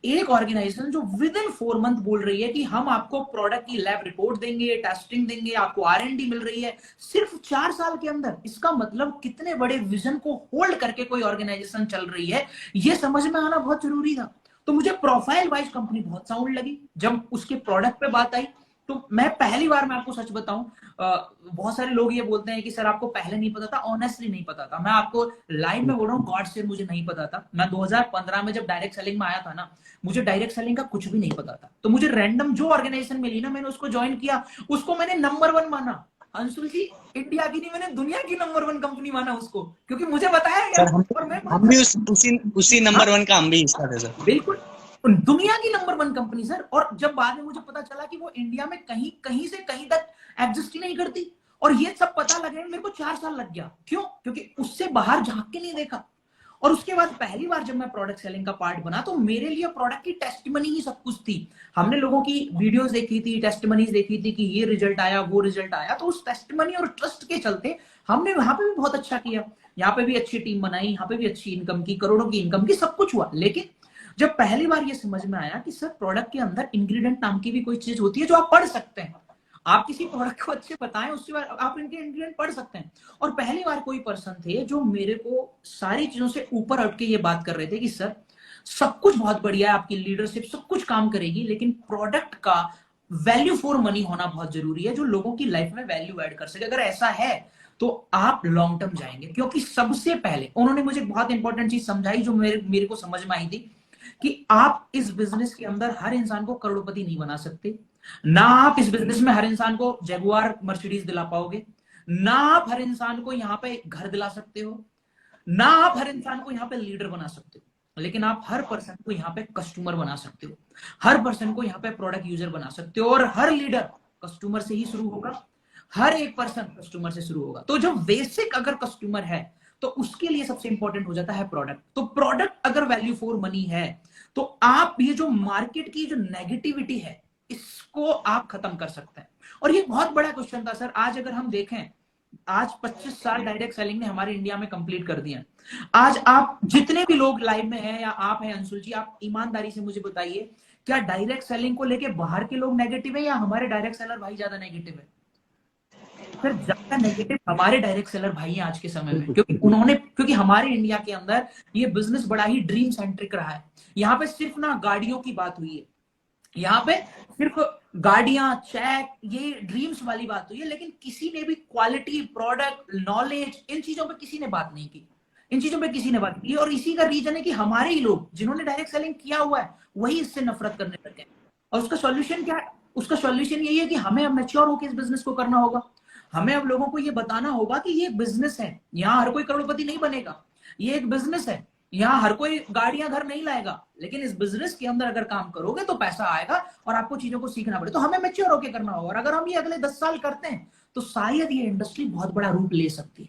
एक ऑर्गेनाइजेशन जो विद इन 4 मंथ बोल रही है कि हम आपको प्रोडक्ट की लैब रिपोर्ट देंगे, टेस्टिंग देंगे, आपको R&D मिल रही है सिर्फ 4 साल के अंदर। इसका मतलब कितने बड़े विजन को होल्ड करके कोई ऑर्गेनाइजेशन चल रही है, ये समझ में आना बहुत जरूरी था। तो मुझे प्रोफाइल वाइज कंपनी बहुत साउंड लगी। जब उसके प्रोडक्ट पे बात आई तो मैं पहली बार, मैं आपको सच बताऊं, बहुत सारे लोग ये बोलते हैं कि सर आपको पहले नहीं पता था। ऑनेस्टली नहीं पता था, मैं आपको लाइव में बोल रहा हूँ, गॉड से मुझे नहीं पता था। मैं 2015 में जब डायरेक्ट सेलिंग में आया था ना, मुझे डायरेक्ट सेलिंग का कुछ भी नहीं पता था। तो मुझे रैंडम जो ऑर्गेनाइजेशन मिली ना, मैंने उसको ज्वाइन किया, उसको मैंने नंबर 1 माना। अंशुल जी, इंडिया की नहीं, मैंने दुनिया की नंबर 1 कंपनी माना उसको, क्योंकि मुझे बताया गया सर हम और मैं हम भी उसी नंबर 1 का हम भी हिस्सा थे सर। बिल्कुल दुनिया की नंबर 1 कंपनी सर। और जब बाद में मुझे पता चला कि वो इंडिया में कहीं कहीं से कहीं तक एग्जिस्ट ही नहीं करती, और ये सब पता लगे मेरे को 4 साल लग गया। क्यों? क्योंकि उससे बाहर झांक के नहीं देखा। और उसके बाद पहली बार जब मैं प्रोडक्ट सेलिंग का पार्ट बना तो मेरे लिए प्रोडक्ट की टेस्टिमनी ही सब कुछ थी। हमने लोगों की वीडियोस देखी थी, टेस्टिमनीज देखी थी कि ये रिजल्ट आया, वो रिजल्ट आया। तो उस टेस्टिमनी और ट्रस्ट के चलते हमने वहां पे भी बहुत अच्छा किया, यहाँ पे भी अच्छी टीम बनाई, यहाँ पे भी अच्छी इनकम की, करोड़ों की इनकम की, सब कुछ हुआ। लेकिन जब पहली बार ये समझ में आया कि सर प्रोडक्ट के अंदर इंग्रेडिएंट नाम की भी कोई चीज होती है जो आप पढ़ सकते हैं। आप किसी प्रोडक्ट को अच्छे बताएं, उसके बाद आप इनके इंग्रेडिएंट पढ़ सकते हैं। और पहली बार कोई पर्सन थे जो मेरे को सारी चीजों से ऊपर हट के ये बात कर रहे थे कि सर सब कुछ बहुत बढ़िया है, आपकी लीडरशिप सब कुछ काम करेगी, लेकिन प्रोडक्ट का वैल्यू फॉर मनी होना बहुत जरूरी है, जो लोगों की लाइफ में वैल्यू ऐड कर सके। अगर ऐसा है तो आप लॉन्ग टर्म जाएंगे। क्योंकि सबसे पहले उन्होंने मुझे बहुत इंपॉर्टेंट चीज समझाई जो मेरे को समझ में आई थी कि आप इस बिजनेस के अंदर हर इंसान को करोड़पति नहीं बना सकते। ना आप इस बिजनेस में हर इंसान को जगुआर मर्सिडीज दिला पाओगे, ना आप हर इंसान को यहाँ पे घर दिला सकते हो, ना आप हर इंसान को यहाँ पे लीडर बना सकते हो। लेकिन आप हर पर्सन को यहाँ पे कस्टमर बना सकते हो, हर पर्सन को यहाँ पे प्रोडक्ट यूजर बना सकते हो। और हर लीडर कस्टमर से ही शुरू होगा, हर एक पर्सन कस्टमर से शुरू होगा। तो जो बेसिक अगर कस्टमर है तो उसके लिए सबसे इंपॉर्टेंट हो जाता है प्रोडक्ट। तो प्रोडक्ट अगर वैल्यू फॉर मनी है तो आप ये जो मार्केट की जो नेगेटिविटी है इसको आप खत्म कर सकते हैं। और ये बहुत बड़ा क्वेश्चन था सर। आज अगर हम देखें, आज 25 साल डायरेक्ट सेलिंग ने हमारे इंडिया में कंप्लीट कर दिया। आज आप जितने भी लोग लाइव में हैं या आप हैं अंशुल जी, आप ईमानदारी से मुझे बताइए, क्या डायरेक्ट सेलिंग को लेके बाहर के लोग नेगेटिव है या हमारे डायरेक्ट सेलर भाई ज्यादा नेगेटिव है? सर ज्यादा नेगेटिव हमारे डायरेक्ट सेलर भाई हैं आज के समय में, क्योंकि हमारे इंडिया के अंदर ये बिजनेस बड़ा ही ड्रीम सेंट्रिक रहा है। यहाँ पे सिर्फ ना गाड़ियों की बात हुई है, यहाँ पे सिर्फ गाड़ियां, चेक, ये ड्रीम्स वाली बात हुई है, लेकिन किसी ने भी क्वालिटी, प्रोडक्ट, नॉलेज, इन चीजों पे किसी ने बात नहीं की। इन चीजों पे किसी ने बात की। और इसी का रीजन है कि हमारे ही लोग जिन्होंने डायरेक्ट सेलिंग किया हुआ है वही इससे नफरत करने लगे। और उसका सॉल्यूशन क्या है? उसका सॉल्यूशन यही है कि हमें अब मैच्योर होकर इस बिजनेस को करना होगा। हमें अब लोगों को ये बताना होगा कि ये बिजनेस है, यहाँ हर कोई करोड़पति नहीं बनेगा, ये एक बिजनेस है। यहाँ हर कोई गाड़ियां घर नहीं लाएगा, लेकिन इस बिजनेस के अंदर अगर काम करोगे तो पैसा आएगा और आपको चीजों को सीखना पड़ेगा। तो हमें मैच्योर होकर करना होगा, और अगर हम ये अगले 10 साल करते हैं तो शायद ये इंडस्ट्री बहुत बड़ा रूप ले सकती है।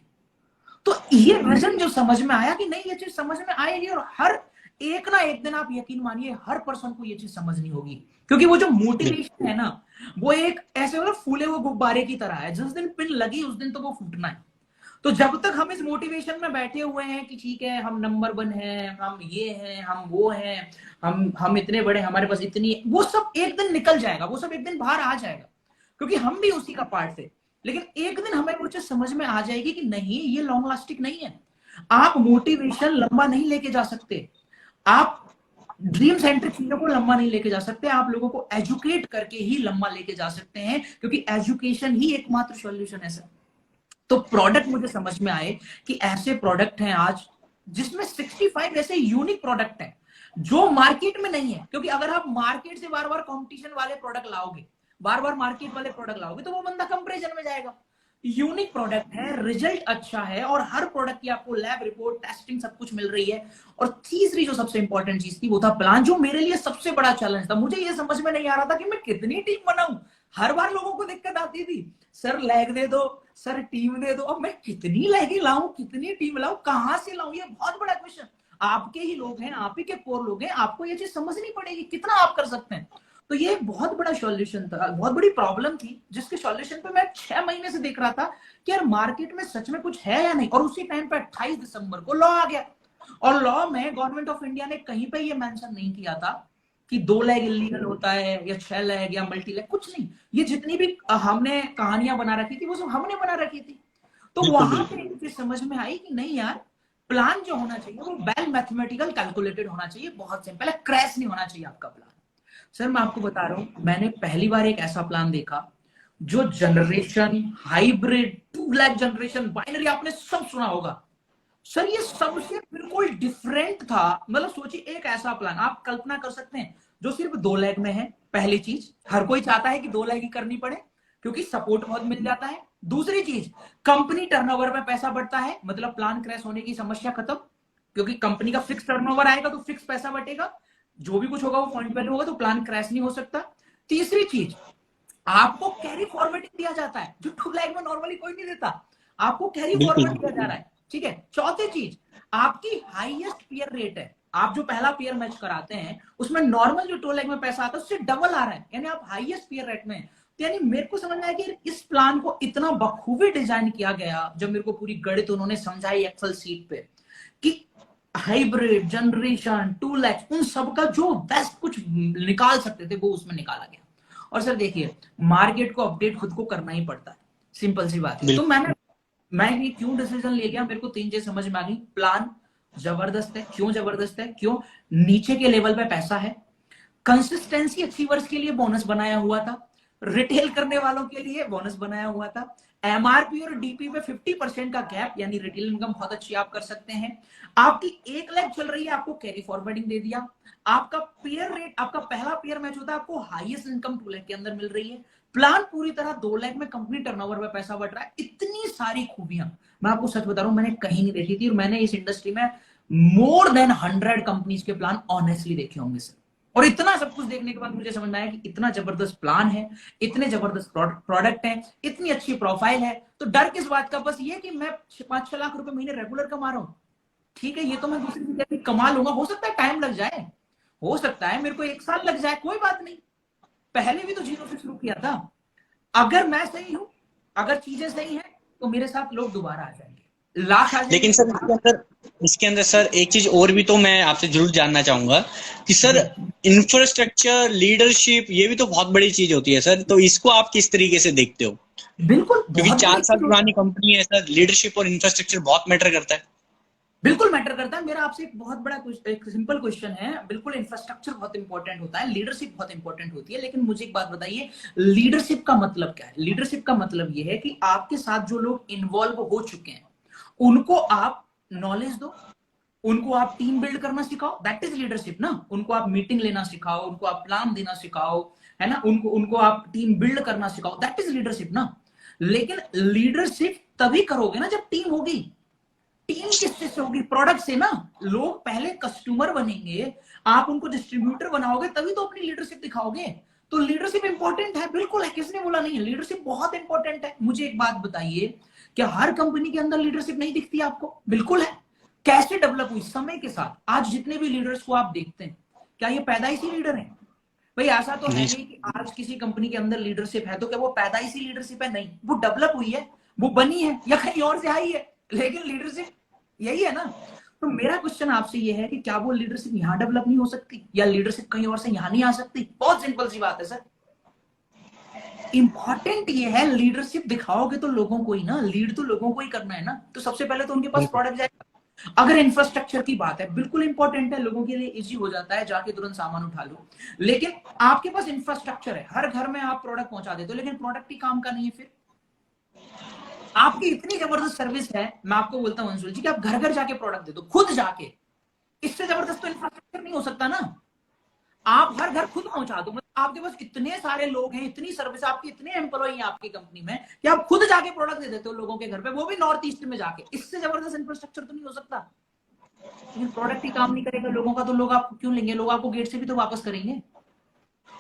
तो ये विजन जो समझ में आया कि नहीं, ये चीज समझ में आएगी, और हर एक ना एक दिन आप यकीन मानिए हर पर्सन को ये चीज समझनी होगी। क्योंकि वो जो मोटिवेशन है ना, वो एक ऐसे मतलब फूले हुए गुब्बारे की तरह है, जिस दिन पिन लगी उस दिन तो वो फूटना है। तो जब तक हम इस मोटिवेशन में बैठे हुए हैं कि ठीक है हम नंबर 1 हैं, हम ये हैं, हम वो हैं, हम इतने बड़े, हमारे पास इतनी, वो सब एक दिन निकल जाएगा, वो सब एक दिन बाहर आ जाएगा, क्योंकि हम भी उसी का पार्ट थे। लेकिन एक दिन हमें वो चीज समझ में आ जाएगी कि नहीं, ये लॉन्ग लास्टिंग नहीं है। आप मोटिवेशन लंबा नहीं लेके जा सकते, आप ड्रीम सेंट्रिक चीजों को लंबा नहीं लेके जा सकते, आप लोगों को एजुकेट करके ही लंबा लेके जा सकते हैं, क्योंकि एजुकेशन ही एकमात्र सॉल्यूशन है सर। तो प्रोडक्ट मुझे समझ में आए कि ऐसे प्रोडक्ट हैं आज जिसमें 65 ऐसे यूनिक प्रोडक्ट हैं जो मार्केट में नहीं है। क्योंकि अगर आप मार्केट से बार बार कंपटीशन वाले प्रोडक्ट लाओगे, बार बार मार्केट वाले प्रोडक्ट लाओगे, तो वो बंदा कंपैरिजन में जाएगा। यूनिक प्रोडक्ट है, रिजल्ट अच्छा है, और हर प्रोडक्ट की आपको लैब रिपोर्ट, टेस्टिंग सब कुछ मिल रही है। और तीसरी जो सबसे इंपॉर्टेंट चीज थी वो था प्लान, जो मेरे लिए सबसे बड़ा चैलेंज था। मुझे ये समझ में नहीं आ रहा था कि मैं कितनी टीम बनाऊं। हर बार लोगों को दिक्कत आती थी, सर लैग दे दो, सर टीम दे दो। अब मैं कितनी लैगी लाऊं, कितनी टीम लाऊं, कहां से लाऊं, ये बहुत बड़ा क्वेश्चन। आपके ही लोग हैं, आप ही के कोर लोग हैं, आपको ये चीज समझनी पड़ेगी कितना आप कर सकते हैं। तो ये बहुत बड़ा सॉल्यूशन था, बहुत बड़ी प्रॉब्लम थी, जिसके सॉल्यूशन पे मैं 6 महीने से देख रहा था कि यार मार्केट में सच में कुछ है या नहीं। और उसी टाइम पे 28 दिसंबर को लॉ आ गया, और लॉ में गवर्नमेंट ऑफ इंडिया ने कहीं पे ये मेंशन नहीं किया था कि 2 लैग इलीगल होता है या 6 लैग या मल्टी लैग, कुछ नहीं। ये जितनी भी हमने कहानियां बना रखी थी वो सब हमने बना रखी थी। तो बिल्कुल वहां बिल्कुल। पे एक चीज समझ में आई कि नहीं यार, प्लान जो होना चाहिए वो वेल मैथमेटिकल कैलकुलेटेड होना चाहिए, बहुत सिंपल है, क्रैश नहीं होना चाहिए आपका प्लान। सर मैं आपको बता रहा हूं, मैंने पहली बार एक ऐसा प्लान देखा जो generation hybrid 2 lakh generation binary, आपने सब सुना होगा सर, ये सबसे बिल्कुल डिफरेंट था। मतलब सोचिए एक ऐसा प्लान आप कल्पना कर सकते हैं जो सिर्फ 2 लाख में है। पहली चीज, हर कोई चाहता है कि 2 लाख ही करनी पड़े क्योंकि सपोर्ट बहुत मिल जाता है। दूसरी चीज, कंपनी टर्नओवर में पैसा बढ़ता है, मतलब प्लान क्रैश होने की समस्या खत्म, क्योंकि कंपनी का फिक्स टर्नओवर आएगा तो फिक्स पैसा बटेगा, जो भी कुछ होगा वो पॉइंट वैल्यू होगा, तो प्लान क्रैश नहीं हो सकता। तीसरी चीज, आपको कैरी फॉरवर्डिंग दिया जाता है जो 2 लाख में नॉर्मली कोई नहीं देता, आपको कैरी बिल्कुल फॉरवर्ड दिया जा रहा है, ठीक है। चौथी चीज, आपकी हाईएस्ट पेयर रेट है, आप जो पहला पेयर मैच कराते हैं उसमें नॉर्मल जो 2 लाख में पैसा आता है उससे डबल आ रहा है, यानी आप हाईएस्ट पेयर रेट में। तो यानी मेरे को समझ में आया कि इस प्लान को इतना बखूबी डिजाइन किया गया, जब मेरे को पूरी गणित उन्होंने समझाई एक्सेल सीट पे, कि हाइब्रिड जनरेशन 2 लाख उन सब का जो बेस्ट कुछ निकाल सकते थे वो उसमें निकाला गया। और सर देखिए, मार्केट को अपडेट खुद को करना ही पड़ता है, सिंपल सी बात है। तो मैं ये क्यों डिसीजन ले लिया, मेरे को 3 चीज समझ में आ गई। प्लान जबरदस्त है, क्यों जबरदस्त है, क्यों नीचे के लेवल पे पैसा है, कंसिस्टेंसी अचीवर्स के लिए बोनस बनाया हुआ था, रिटेल करने वालों के लिए बोनस बनाया हुआ था, एमआरपी और डीपी पे 50% का गैप, यानी रिटेल इनकम बहुत अच्छी आप कर सकते हैं, आपकी 1 लाख चल रही है, आपको कैरी फॉरवर्डिंग दे दिया, आपका पेयर रेट, आपका पहला पेयर मैच होता है, आपको हाईएस्ट इनकम 2 लाख के अंदर मिल रही है, प्लान पूरी तरह 2 लाख में कंपनी टर्नओवर में पैसा बढ़ रहा है। इतनी सारी खूबियां मैं आपको सच बता रहा हूं, मैंने कहीं नहीं देखी थी, और मैंने इस इंडस्ट्री में मोर देन 100 कंपनीज के प्लान ऑनेस्टली देखे होंगे सर। और इतना सब कुछ देखने के बाद मुझे समझ में आया कि इतना जबरदस्त प्लान है, इतने जबरदस्त प्रोडक्ट है, इतनी अच्छी प्रोफाइल है, तो डर किस बात का, बस ये कि मैं 5-6 लाख रुपए महीने रेगुलर कमा रहा हूं, ठीक है, ये तो मैं दूसरी जगह कमा लूंगा, हो सकता है टाइम लग जाए, हो सकता है मेरे को 1 साल लग जाए, कोई बात नहीं, पहले भी तो जीरो से शुरू किया था। अगर मैं सही हूं, अगर चीजें सही हैं, तो मेरे साथ लोग दोबारा आ जाएंगे, लाख आ जाएंगे। लेकिन सर इसके अंदर सर एक चीज और भी तो मैं आपसे जरूर जानना चाहूंगा कि सर इंफ्रास्ट्रक्चर लीडरशिप ये भी तो बहुत बड़ी चीज होती है सर, तो इसको आप किस तरीके से देखते हो? बिल्कुल, क्योंकि 4 साल पुरानी कंपनी है सर, लीडरशिप और इंफ्रास्ट्रक्चर बहुत मैटर करता है। बिल्कुल मैटर करता है। मेरा आपसे एक बहुत बड़ा एक सिंपल क्वेश्चन है, बिल्कुल इंफ्रास्ट्रक्चर बहुत इंपॉर्टेंट होता है, लीडरशिप बहुत इंपॉर्टेंट होती है, लेकिन मुझे एक बात बताइए, लीडरशिप का मतलब क्या है? लीडरशिप का मतलब ये है कि आपके साथ जो लोग इन्वॉल्व हो चुके हैं उनको आप नॉलेज दो, उनको आप टीम बिल्ड करना सिखाओ, दैट इज लीडरशिप ना। उनको आप मीटिंग लेना सिखाओ, उनको आप प्लान देना सिखाओ, है ना, उनको उनको आप टीम बिल्ड करना सिखाओ, दैट इज लीडरशिप ना। लेकिन लीडरशिप तभी करोगे ना जब टीम होगी। टीम किससे से होगी? प्रोडक्ट से ना। लोग पहले कस्टमर बनेंगे, आप उनको डिस्ट्रीब्यूटर बनाओगे, तभी तो अपनी लीडरशिप दिखाओगे। तो लीडरशिप इंपॉर्टेंट है, बिल्कुल है, किसने बोला नहीं है? लीडरशिप बहुत इंपॉर्टेंट है। मुझे एक बात बताइए, क्या हर कंपनी के अंदर लीडरशिप नहीं दिखती आपको? बिल्कुल है। कैसे डेवलप हुई? समय के साथ। आज जितने भी लीडर्स को आप देखते हैं, क्या ये पैदाइशी लीडर है? भाई ऐसा तो है नहीं नहीं कि आज किसी कंपनी के अंदर लीडरशिप है तो क्या वो पैदाइशी लीडरशिप है? नहीं, वो डेवलप हुई है, वो बनी है, या कहीं और से आई है, लेकिन लीडरशिप यही है ना। तो मेरा क्वेश्चन आपसे ये है कि क्या वो लीडरशिप यहां डेवलप नहीं हो सकती, या लीडरशिप कहीं और से यहां नहीं आ सकती? बहुत सिंपल सी बात है सर। इंपॉर्टेंट ये है, लीडरशिप दिखाओगे तो लोगों को ही ना, लीड तो लोगों को ही करना है ना। तो सबसे पहले तो उनके पास बिल्कुल प्रोडक्ट जाएगा। अगर इंफ्रास्ट्रक्चर की बात है, बिल्कुल इंपॉर्टेंट है, लोगों के लिए इजी हो जाता है, जाके तुरंत सामान उठा लो। लेकिन आपके पास इंफ्रास्ट्रक्चर है, हर घर में आप प्रोडक्ट पहुंचा देते हो, लेकिन प्रोडक्ट ही काम का नहीं है, फिर आपकी इतनी जबरदस्त सर्विस है, मैं आपको बोलता हूं अंशुल जी, कि आप घर घर जाके प्रोडक्ट दे दो, खुद जाके। इससे जबरदस्त तो इंफ्रास्ट्रक्चर नहीं हो सकता ना। आप हर घर खुद पहुंचा दो, मतलब आपके पास इतने सारे लोग हैं, इतनी सर्विस, आपके इतने एम्प्लॉय हैं आपकी कंपनी में, कि आप खुद जाके प्रोडक्ट दे देते हो लोगों के घर पे, वो भी नॉर्थ ईस्ट में जाके। इससे जबरदस्त इंफ्रास्ट्रक्चर तो नहीं हो सकता। लेकिन प्रोडक्ट ही काम नहीं करेगा लोगों का, तो लोग आपको क्यों लेंगे? लोग आपको गेट से भी तो वापस करेंगे।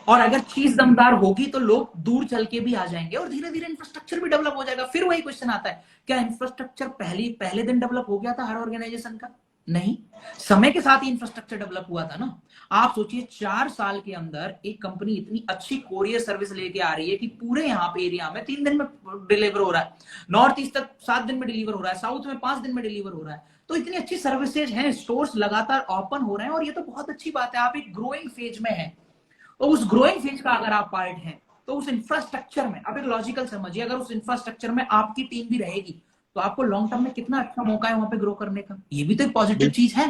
और अगर चीज दमदार होगी तो लोग दूर चल के भी आ जाएंगे, और धीरे धीरे इंफ्रास्ट्रक्चर भी डेवलप हो जाएगा। फिर वही क्वेश्चन आता है, क्या इंफ्रास्ट्रक्चर पहले दिन डेवलप हो गया था हर ऑर्गेनाइजेशन का? नहीं, समय के साथ ही इंफ्रास्ट्रक्चर डेवलप हुआ था ना। आप सोचिए, 4 साल के अंदर एक कंपनी इतनी अच्छी कोरियर सर्विस लेके आ रही है कि पूरे यहाँ पे एरिया में 3 दिन में डिलीवर हो रहा है, नॉर्थ ईस्ट तक 7 दिन में डिलीवर हो रहा है, साउथ में 5 दिन में डिलीवर हो रहा है। तो इतनी अच्छी सर्विसेज हैं, स्टोर्स लगातार ओपन हो रहे हैं, और ये तो बहुत अच्छी बात है। आप एक ग्रोइंग फेज में है, तो उस ग्रोइंग फेज का अगर आप पार्ट हैं, तो उस इंफ्रास्ट्रक्चर में आप एक लॉजिकल समझिए, अगर उस इंफ्रास्ट्रक्चर में आपकी टीम भी रहेगी, तो आपको लॉन्ग टर्म में कितना अच्छा मौका है वहां पे ग्रो करने का। ये भी तो एक पॉजिटिव बिल्कुल चीज है।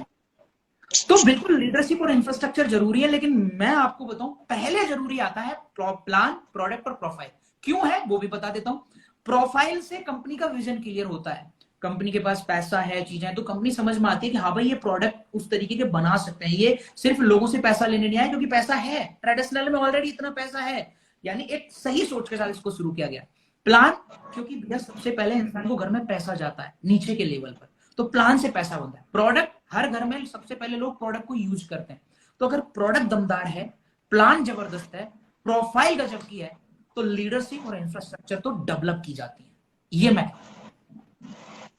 तो बिल्कुल लीडरशिप और इंफ्रास्ट्रक्चर जरूरी है, लेकिन मैं आपको बताऊं, पहले जरूरी आता है प्लान, प्रोडक्ट और प्रोफाइल। क्यों है वो भी बता देता हूं। प्रोफाइल से कंपनी का विजन क्लियर होता है, कंपनी के पास पैसा है, चीजें, तो कंपनी समझ में आती है कि हाँ भाई, ये प्रोडक्ट उस तरीके के बना सकते हैं, ये सिर्फ लोगों से पैसा लेने नहीं आए, क्योंकि पैसा है ट्रेडिशनल में ऑलरेडी इतना पैसा है। यानी एक सही सोच के साथ इसको शुरू किया गया। प्लान, क्योंकि भैया सबसे पहले इंसान को घर में पैसा जाता है नीचे के लेवल पर, तो प्लान से पैसा बनता है। प्रोडक्ट, हर घर में सबसे पहले लोग प्रोडक्ट को यूज करते हैं। तो अगर प्रोडक्ट दमदार है, प्लान जबरदस्त है, प्रोफाइल गजब की है, तो लीडरशिप और इंफ्रास्ट्रक्चर तो डेवलप की जाती है। ये मैं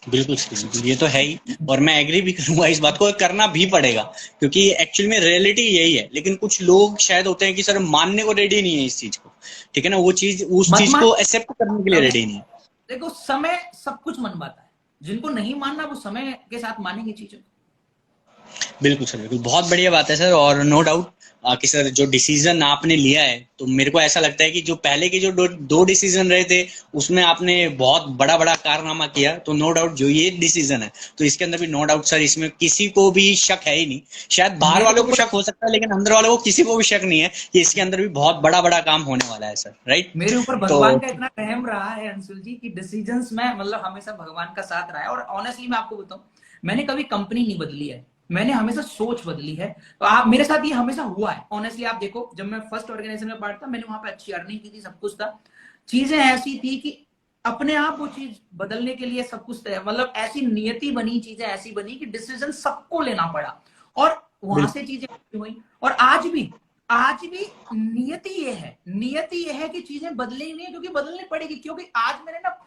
बिल्कुल सही, बिल्कुल ये तो है ही। और मैं एग्री भी करूंगा इस बात को, करना भी पड़ेगा, क्योंकि एक्चुअल में रियलिटी यही है। लेकिन कुछ लोग शायद होते हैं कि सर मानने को रेडी नहीं है इस चीज को, ठीक है ना, वो चीज उस मत चीज मान। को एक्सेप्ट करने के लिए रेडी नहीं है। देखो, समय सब कुछ मनवाता है, जिनको नहीं मानना वो समय के साथ मानेंगे चीजों को। बिल्कुल सर, बिल्कुल बहुत बढ़िया बात है सर। और नो डाउट कि सर जो डिसीजन आपने लिया है, तो मेरे को ऐसा लगता है कि जो पहले के जो दो डिसीजन रहे थे, उसमें आपने बहुत बड़ा बड़ा कारनामा किया। तो नो डाउट जो ये डिसीजन है, तो इसके अंदर भी नो डाउट सर, इसमें किसी को भी शक है ही नहीं। शायद बाहर मेरे वालों को ऊपर शक हो सकता है, लेकिन अंदर वालों को किसी को भी शक नहीं है कि इसके अंदर भी बहुत बड़ा बड़ा काम होने वाला है सर, राइट। मेरे ऊपर तो भगवान का इतना रहम रहा है अंशुल जी, कि डिसीजंस में मतलब हमेशा भगवान का साथ रहा है। और ऑनेस्टली मैं आपको बताऊं, मैंने कभी कंपनी नहीं बदली है, मैंने हमेशा सोच बदली है। तो आप, मेरे साथ ये हमेशा हुआ है। ऑनेस्टली आप देखो, जब मैं फर्स्ट ऑर्गेनाइजेशन में पार्ट था, मैंने वहां पे अच्छी अर्निंग की थी, सब कुछ था, चीजें ऐसी थी कि अपने आप वो चीज बदलने के लिए सब कुछ मतलब ऐसी नियति बनी, चीजें ऐसी बनी कि डिसीजन सबको लेना पड़ा, और वहां से चीजें हुई। और आज भी नियति ये है कि चीजें बदले ही नहीं है, क्योंकि बदलनी पड़ेगी। क्योंकि आज मैंने ना,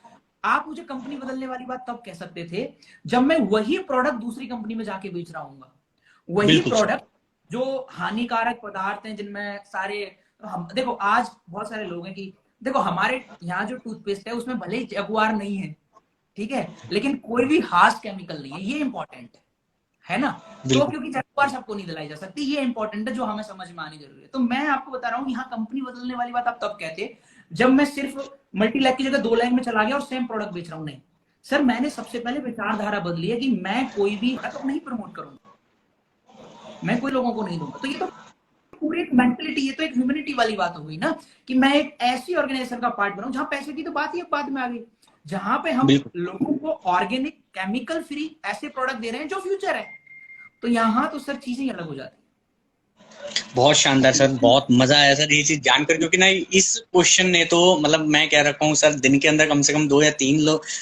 आप मुझे कंपनी बदलने वाली बात तब कह सकते थे जब मैं वही प्रोडक्ट दूसरी कंपनी में जाके बेच रहा हूँ, वही बिल्कुल सर, प्रोडक्ट जो हानिकारक पदार्थ हैं, जिनमें सारे, हम देखो आज बहुत सारे लोग हैं कि देखो, हमारे यहाँ जो टूथपेस्ट है उसमें भले ही जगुआर नहीं है, ठीक है, लेकिन कोई भी हार्श केमिकल नहीं है, ये इंपॉर्टेंट है ना। तो बिल्कुल क्योंकि जगुआर सबको नहीं दिलाई जा सकती, ये इंपॉर्टेंट है, जो हमें समझ में आनी जरूरी है। तो मैं आपको बता रहा हूँ, यहाँ कंपनी बदलने वाली बात आप तब कहते जब मैं सिर्फ मल्टी लैग की जगह 2 लैग में चला गया और सेम प्रोडक्ट बेच रहा हूँ। नहीं सर, मैंने सबसे पहले विचारधारा बदली है कि मैं कोई भी प्रोडक्ट नहीं प्रमोट करूंगा, मैं कोई लोगों को नहीं दूंगा। तो ये तो पूरी एक मेंटलिटी, ये तो एक ह्यूमैनिटी वाली बात हो गई ना, कि मैं एक ऐसी ऑर्गेनाइजेशन का पार्ट बनाऊं जहां पैसे की तो बात ही बाद में आ गई, जहां पे हम बिल्कुल लोगों को ऑर्गेनिक, केमिकल फ्री ऐसे प्रोडक्ट दे रहे हैं जो फ्यूचर है। तो यहां तो सर चीजें अलग हो जाती बहुत शानदार सर, बहुत मजा आया सर ये चीज जानकर, क्योंकि ना इस क्वेश्चन ने तो मतलब मैं कह रखा हूँ सर, दिन के अंदर कम से कम 2 या 3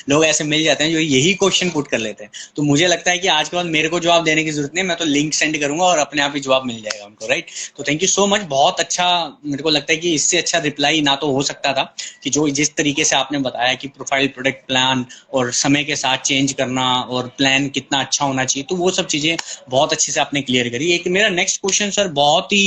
लोग ऐसे मिल जाते हैं जो यही क्वेश्चन पुट कर लेते हैं। तो मुझे लगता है कि आज के बाद मेरे को जवाब देने की जरूरत नहीं, मैं तो लिंक सेंड करूंगा और अपने आप ही जवाब मिल जाएगा उनको, राइट। तो थैंक यू सो मच, बहुत अच्छा। मेरे को लगता है कि इससे अच्छा रिप्लाई ना तो हो सकता था, कि जो जिस तरीके से आपने बताया कि प्रोफाइल, प्रोडक्ट प्लान और समय के साथ चेंज करना और प्लान कितना अच्छा होना चाहिए, तो वो सब चीजें बहुत अच्छे से आपने क्लियर करी। एक मेरा नेक्स्ट क्वेश्चन सर बहुत ही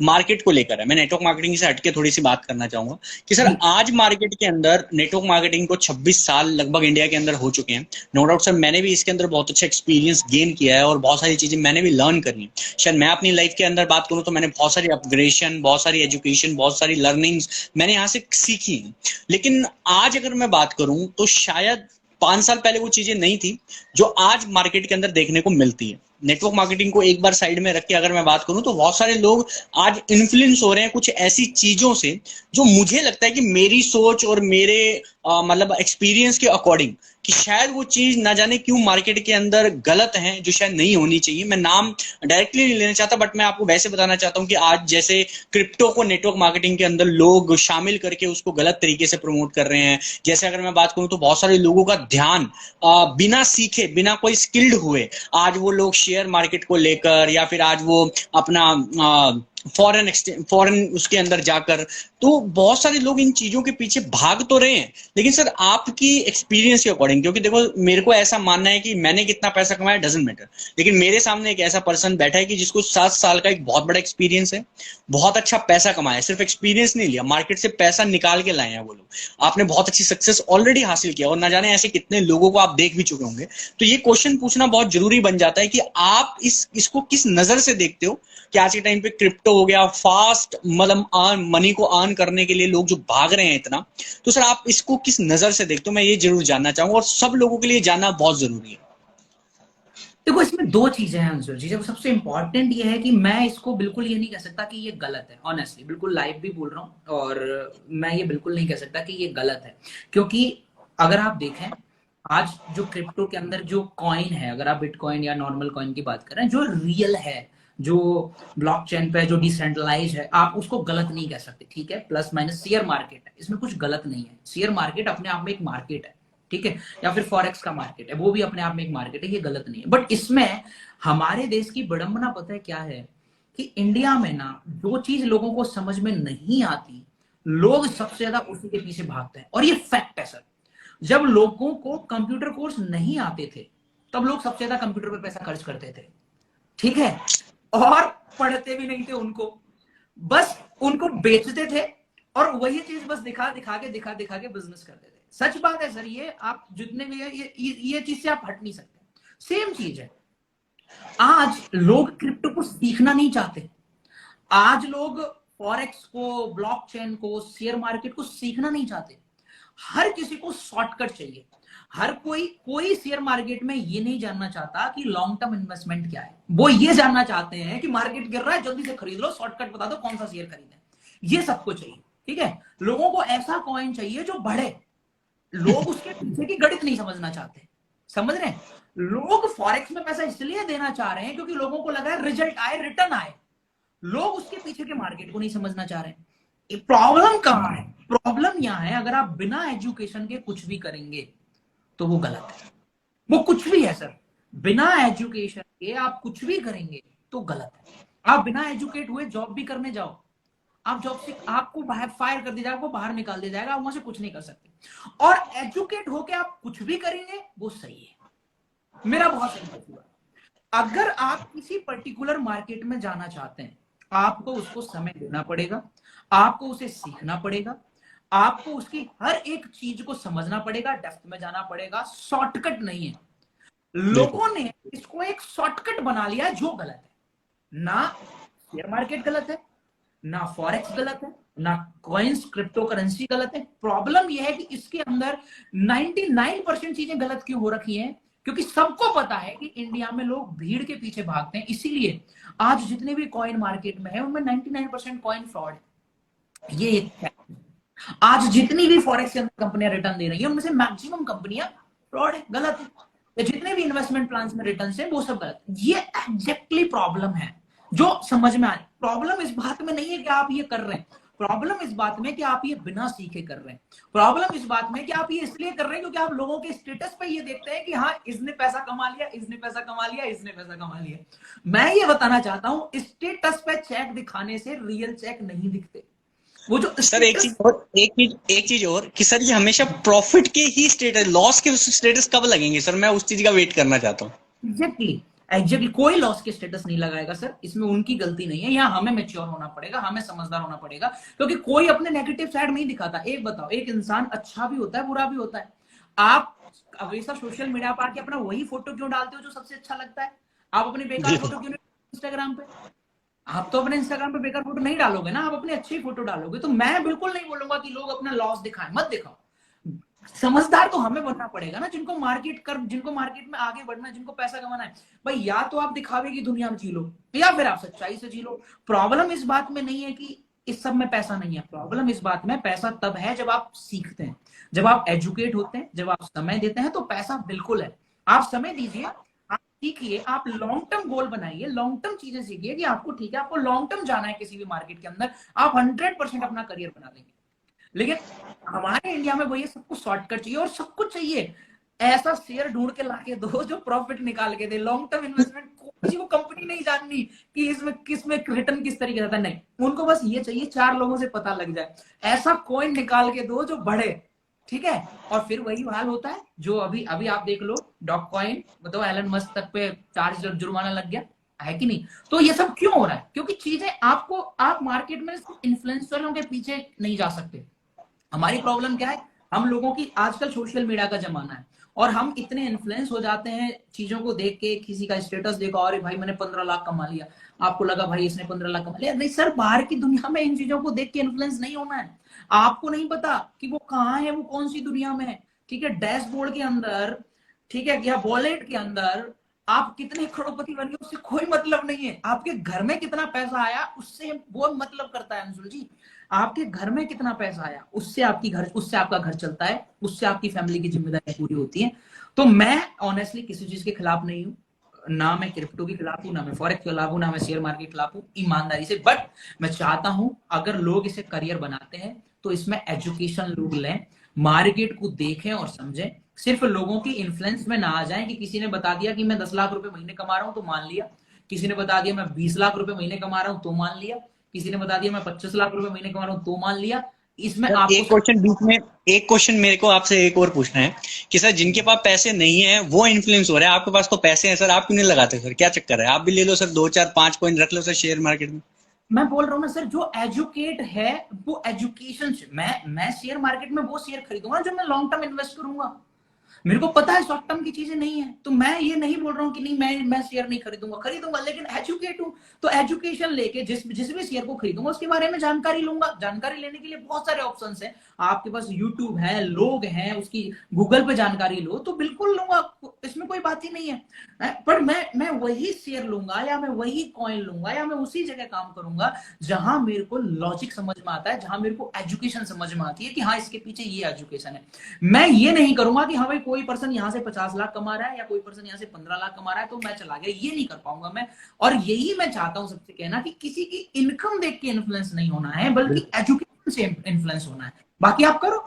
मार्केट को लेकर है, मैं नेटवर्क मार्केटिंग से हटके थोड़ी सी बात करना चाहूंगा कि सर आज मार्केट के अंदर नेटवर्क मार्केटिंग को 26 साल लगभग इंडिया के अंदर हो चुके हैं। नो डाउट सर, मैंने भी इसके अंदर बहुत अच्छा एक्सपीरियंस गेन किया है और बहुत सारी चीजें मैंने भी लर्न करी है। शायद मैं अपनी लाइफ के अंदर बात करूं तो मैंने बहुत सारी अपग्रेडेशन, बहुत सारी एजुकेशन, बहुत सारी लर्निंग्स मैंने यहाँ से सीखी है। लेकिन आज अगर मैं बात करूं तो शायद 5 साल पहले वो चीजें नहीं थी जो आज मार्केट के अंदर देखने को मिलती है। नेटवर्क मार्केटिंग को एक बार साइड में रख के अगर मैं बात करूं तो बहुत सारे लोग आज इन्फ्लुएंस हो रहे हैं कुछ ऐसी चीजों से जो मुझे लगता है कि मेरी सोच और मेरे मतलब एक्सपीरियंस के अकॉर्डिंग कि शायद वो चीज ना जाने क्यों मार्केट के अंदर गलत है, जो शायद नहीं होनी चाहिए। मैं नाम डायरेक्टली नहीं लेना चाहता, बट मैं आपको वैसे बताना चाहता हूं कि आज जैसे क्रिप्टो को नेटवर्क मार्केटिंग के अंदर लोग शामिल करके उसको गलत तरीके से प्रमोट कर रहे हैं। जैसे अगर मैं बात करूं तो बहुत सारे लोगों का ध्यान बिना सीखे, बिना कोई स्किल्ड हुए आज वो लोग शेयर मार्केट को लेकर या फिर आज वो अपना फॉरेन उसके अंदर जाकर, तो बहुत सारे लोग इन चीजों के पीछे भाग तो रहे हैं। लेकिन सर आपकी एक्सपीरियंस के अकॉर्डिंग, क्योंकि देखो मेरे को ऐसा मानना है कि मैंने कितना पैसा कमाया डजंट मैटर, लेकिन मेरे सामने एक ऐसा पर्सन बैठा है कि जिसको 7 साल का एक बहुत बड़ा एक्सपीरियंस है, बहुत अच्छा पैसा कमाया, सिर्फ एक्सपीरियंस नहीं लिया, मार्केट से पैसा निकाल के लाए हैं वो लोग। आपने बहुत अच्छी सक्सेस ऑलरेडी हासिल किया और ना जाने ऐसे कितने लोगों को आप देख भी चुके होंगे। तो ये क्वेश्चन पूछना बहुत जरूरी बन जाता है कि आप इसको किस नजर से देखते हो कि आज के टाइम पे क्रिप्टो हो गया, फास्ट मतलब मनी को अर्न करने के लिए लोग जो भाग रहे हैं इतना, तो सर आप इसको किस नजर से देखते हो, मैं ये जरूर जानना चाहूंगा और सब लोगों के लिए जानना बहुत जरूरी है। देखो, इसमें दो चीजें हैं अंशुल जी। जब सबसे इंपॉर्टेंट ये है कि मैं इसको बिल्कुल ये नहीं कह सकता कि ये गलत है, ऑनेस्टली बिल्कुल लाइव भी बोल रहा हूँ, और मैं ये बिल्कुल नहीं कह सकता कि ये गलत है। क्योंकि अगर आप देखें आज जो क्रिप्टो के अंदर जो कॉइन है, अगर आप बिटकॉइन या नॉर्मल कॉइन की बात करें, जो रियल है, जो ब्लॉकचेन पे जो डिसेंट्रलाइज है, आप उसको गलत नहीं कह सकते, ठीक है। प्लस माइनस शेयर मार्केट है, इसमें कुछ गलत नहीं है। शेयर मार्केट अपने आप में एक मार्केट है, ठीक है। या फिर फॉरेक्स का मार्केट है, वो भी अपने आप में एक मार्केट है, ये गलत नहीं है। बट इसमें हमारे देश की विडंबना पता है क्या है, कि इंडिया में ना जो चीज लोगों को समझ में नहीं आती, लोग सबसे ज्यादा उसी के पीछे भागते हैं। और ये फैक्ट है सर। जब लोगों को कंप्यूटर कोर्स नहीं आते थे, तब लोग सबसे ज्यादा कंप्यूटर पर पैसा खर्च करते थे, ठीक है। और पढ़ते भी नहीं थे उनको, बस उनको बेचते थे, और वही चीज बस दिखा दिखा के बिजनेस करते थे। सच बात है सर, ये आप जितने भी है, ये चीज से आप हट नहीं सकते। सेम चीज है, आज लोग क्रिप्टो को सीखना नहीं चाहते। आज लोग फॉरेक्स को, ब्लॉकचेन को, शेयर मार्केट को सीखना नहीं चाहते। हर किसी को शॉर्टकट चाहिए। हर कोई शेयर मार्केट में ये नहीं जानना चाहता कि लॉन्ग टर्म इन्वेस्टमेंट क्या है। वो ये जानना चाहते हैं कि मार्केट गिर रहा है, जल्दी से खरीद लो, शॉर्टकट बता दो कौन सा शेयर खरीदें। ये सबको चाहिए, ठीक है। लोगों को ऐसा कॉइन चाहिए जो बढ़े। लोग उसके पीछे की गणित नहीं समझना चाहते, समझ रहे हैं। लोग फॉरेक्स में पैसा इसलिए देना चाह रहे हैं क्योंकि लोगों को लग रहा है रिजल्ट आए, रिटर्न आए। लोग उसके पीछे के मार्केट को नहीं समझना चाह रहे। प्रॉब्लम कहां है? प्रॉब्लम यहां है, अगर आप बिना एजुकेशन के कुछ भी करेंगे तो वो गलत है। वो कुछ भी है सर, बिना एजुकेशन के आप कुछ भी करेंगे तो गलत है। आप बिना एजुकेट हुए जॉब भी करने जाओ, आप जॉब से आपको बाहर फायर कर दिया जाएगा, आपको बाहर निकाल दिया जाएगा, आप वहां से कुछ नहीं कर सकते। और एजुकेट होके आप कुछ भी करेंगे वो सही है। मेरा बहुत सिंपल हुआ, अगर आप किसी पर्टिकुलर मार्केट में जाना चाहते हैं, आपको उसको समय देना पड़ेगा, आपको उसे सीखना पड़ेगा, आपको उसकी हर एक चीज को समझना पड़ेगा, डेप्थ में जाना पड़ेगा। शॉर्टकट नहीं है। लोगों ने इसको एक शॉर्टकट बना लिया है, जो गलत है। ना शेयर मार्केट गलत है, ना फॉरेक्स गलत है, ना कॉइन्स, क्रिप्टो करेंसी गलत है। प्रॉब्लम यह है कि इसके अंदर 99% चीजें गलत क्यों हो रखी हैं? क्योंकि सबको पता है कि इंडिया में लोग भीड़ के पीछे भागते हैं। इसीलिए आज जितने भी कॉइन मार्केट में है उनमें 99% कॉइन फ्रॉड है। ये एक फैक्ट है। आज जितनी भी फॉरेक्स के अंदर कंपनियां रिटर्न दे रही है, उनमें से मैक्सिमम कंपनियां फ्रॉड है, गलत है। जितने भी इन्वेस्टमेंट प्लान्स में रिटर्न है वो सब गलत। ये एग्जैक्टली प्रॉब्लम है। जो समझ में आए। प्रॉब्लम इस बात में नहीं है कि आप ये कर रहे हैं, प्रॉब्लम इस बात में कि आप ये बिना सीखे कर रहे हैं। प्रॉब्लम इस बात में कि आप ये इसलिए कर रहे हैं क्योंकि आप लोगों के स्टेटस पे ये देखते हैं कि हाँ इसने पैसा कमा लिया, इसने पैसा कमा लिया, इसने पैसा कमा लिया। मैं ये बताना चाहता हूं, स्टेटस पे चेक दिखाने से रियल चेक नहीं दिखते। वो जो सर एक चीज स्टेटस, और, एक चीज और कि सर ये हमेशा प्रॉफिट के ही स्टेटस, लॉस के स्टेटस कब लगेंगे सर? मैं उस चीज का वेट करना चाहता हूँ। एग्जैक्टली एग्जैक्टली कोई लॉस के स्टेटस नहीं लगाएगा सर, इसमें उनकी गलती नहीं है। यहाँ हमें मेच्योर होना पड़ेगा, हमें समझदार होना पड़ेगा, क्योंकि कोई अपने नेगेटिव साइड नहीं दिखाता। एक बताओ, एक इंसान अच्छा भी होता है बुरा भी होता है। आप हमेशा सोशल मीडिया पर आके अपना वही फोटो क्यों डालते हो जो सबसे अच्छा लगता है? आप अपनी बेकार बिल्कुल। फोटो क्यों नहीं इंस्टाग्राम पे? आप तो अपने इंस्टाग्राम पे बेकार फोटो नहीं डालोगे ना, आप अपनी अच्छी फोटो डालोगे। तो मैं बिल्कुल नहीं बोलूंगा कि लोग अपना लॉस दिखाएं, मत दिखाओ। समझदार तो हमें बनना पड़ेगा ना, जिनको मार्केट में आगे बढ़ना है, जिनको पैसा कमाना है। भाई या तो आप दिखावे की दुनिया में जी लो, या फिर आप सच्चाई से जी लो। प्रॉब्लम इस बात में नहीं है कि इस सब में पैसा नहीं है, प्रॉब्लम इस बात में पैसा तब है जब आप सीखते हैं, जब आप एजुकेट होते हैं, जब आप समय देते हैं, तो पैसा बिल्कुल है। आप समय दीजिए, आप सीखिए, आप लॉन्ग टर्म गोल बनाइए, लॉन्ग टर्म चीजें सीखिए कि आपको ठीक है, आपको लॉन्ग टर्म जाना है किसी भी मार्केट के अंदर, आप 100% अपना करियर बना देंगे। लेकिन हमारे इंडिया में भैया सबको शॉर्टकट चाहिए, और सब कुछ चाहिए ऐसा शेयर ढूंढ के लाके दो जो प्रॉफिट निकाल के दे। लॉन्ग टर्म इन्वेस्टमेंट किसी को कंपनी नहीं जाननी कि इसमें किसमें रिटर्न किस तरीके से, नहीं, उनको बस ये चाहिए 4 लोगों से पता लग जाए, ऐसा कॉइन निकाल के दो जो बढ़े, ठीक है। और फिर वही हाल होता है जो अभी अभी आप देख लो, डॉग कॉइन, बताओ एलन मस्क तक पे चार्ज जुर्माना लग गया है कि नहीं? तो ये सब क्यों हो रहा है? क्योंकि चीजें आपको, आप मार्केट में इन्फ्लुएंसरों के पीछे नहीं जा सकते। हमारी प्रॉब्लम क्या है, हम लोगों की आजकल सोशल मीडिया का जमाना है, और हम इतने इन्फ्लुएंस हो जाते हैं चीजों को देख के, किसी का स्टेटस देखा, अरे भाई मैंने 15 लाख कमा लिया, आपको लगा भाई इसने 15 लाख कमा लिया। नहीं सर, बाहर की दुनिया में इन चीजों को देख के इन्फ्लुएंस नहीं होना है। आपको नहीं पता कि वो कहाँ है, वो कौन सी दुनिया में है, ठीक है, डैशबोर्ड के अंदर, ठीक है, या वॉलेट के अंदर आप कितने करोड़पति बन गए उससे कोई मतलब नहीं है। आपके घर में कितना पैसा आया उससे वो मतलब करता है अंशुल जी। आपके घर में कितना पैसा आया उससे उससे आपका घर चलता है, उससे आपकी फैमिली की जिम्मेदारियां पूरी होती है। तो मैं ऑनेस्टली किसी चीज के खिलाफ नहीं हूँ, ना मैं क्रिप्टो के खिलाफ हूँ, ना मैं फॉरेक्स के खिलाफ हूँ, ना मैं शेयर मार्केट के खिलाफ हूँ, ईमानदारी से। बट मैं चाहता हूं अगर लोग इसे करियर बनाते हैं तो इसमें एजुकेशन लोग लें, मार्केट को देखें और समझें, सिर्फ लोगों की इन्फ्लुएंस में ना आ जाए कि किसी ने बता दिया कि मैं 10 लाख रुपए महीने कमा रहा हूं तो मान लिया, किसी ने बता दिया मैं 20 लाख रुपए महीने कमा रहा हूं तो मान लिया, किसी ने बता दिया मैं 25 लाख रुपए महीने कमा रहा हूं तो मान लिया। इसमें सर आपको एक क्वेश्चन बीच में, एक क्वेश्चन मेरे को आपसे एक और पूछना है कि सर जिनके पास पैसे नहीं है वो इन्फ्लुएंस हो रहे हैं, आपके पास तो पैसे हैं सर, आप क्यों नहीं लगाते सर? क्या चक्कर है? आप भी ले लो सर, 2 4 5 कॉइन रख लो सर शेयर मार्केट में। मैं बोल रहा हूँ ना सर, जो एजुकेट है वो एजुकेशन से, मैं शेयर मार्केट में वो शेयर खरीदूंगा जो मैं लॉन्ग टर्म इन्वेस्ट करूंगा। मेरे को पता है शॉर्ट टर्म की चीजें नहीं है, तो मैं ये नहीं बोल रहा हूँ कि नहीं मैं शेयर नहीं खरीदूंगा, खरीदूंगा, लेकिन एजुकेट हूँ तो एजुकेशन लेके जिस जिस भी शेयर को खरीदूंगा उसके बारे में जानकारी लूंगा। जानकारी लेने के लिए बहुत सारे ऑप्शन हैं, आपके पास यूट्यूब है, लोग हैं, उसकी गूगल पे जानकारी लो तो बिल्कुल लूंगा, इसमें कोई बात ही नहीं है। पर मैं वही शेयर लूंगा, या मैं वही कॉइन लूंगा, या मैं उसी जगह काम करूंगा जहां मेरे को लॉजिक समझ में आता है, जहां मेरे को एजुकेशन समझ में आती है कि हाँ इसके पीछे ये एजुकेशन है। मैं ये नहीं करूंगा कि हाँ भाई कोई पर्सन यहाँ से 50 लाख कमा रहा है या कोई पर्सन यहाँ से 15 लाख कमा रहा है तो मैं चला गया, ये नहीं कर पाऊंगा मैं। और यही मैं चाहता हूं सबसे कहना कि किसी की इनकम देख के इन्फ्लुएंस नहीं होना है, बल्कि एजुकेशन से इन्फ्लुएंस होना है। बाकी आप करो।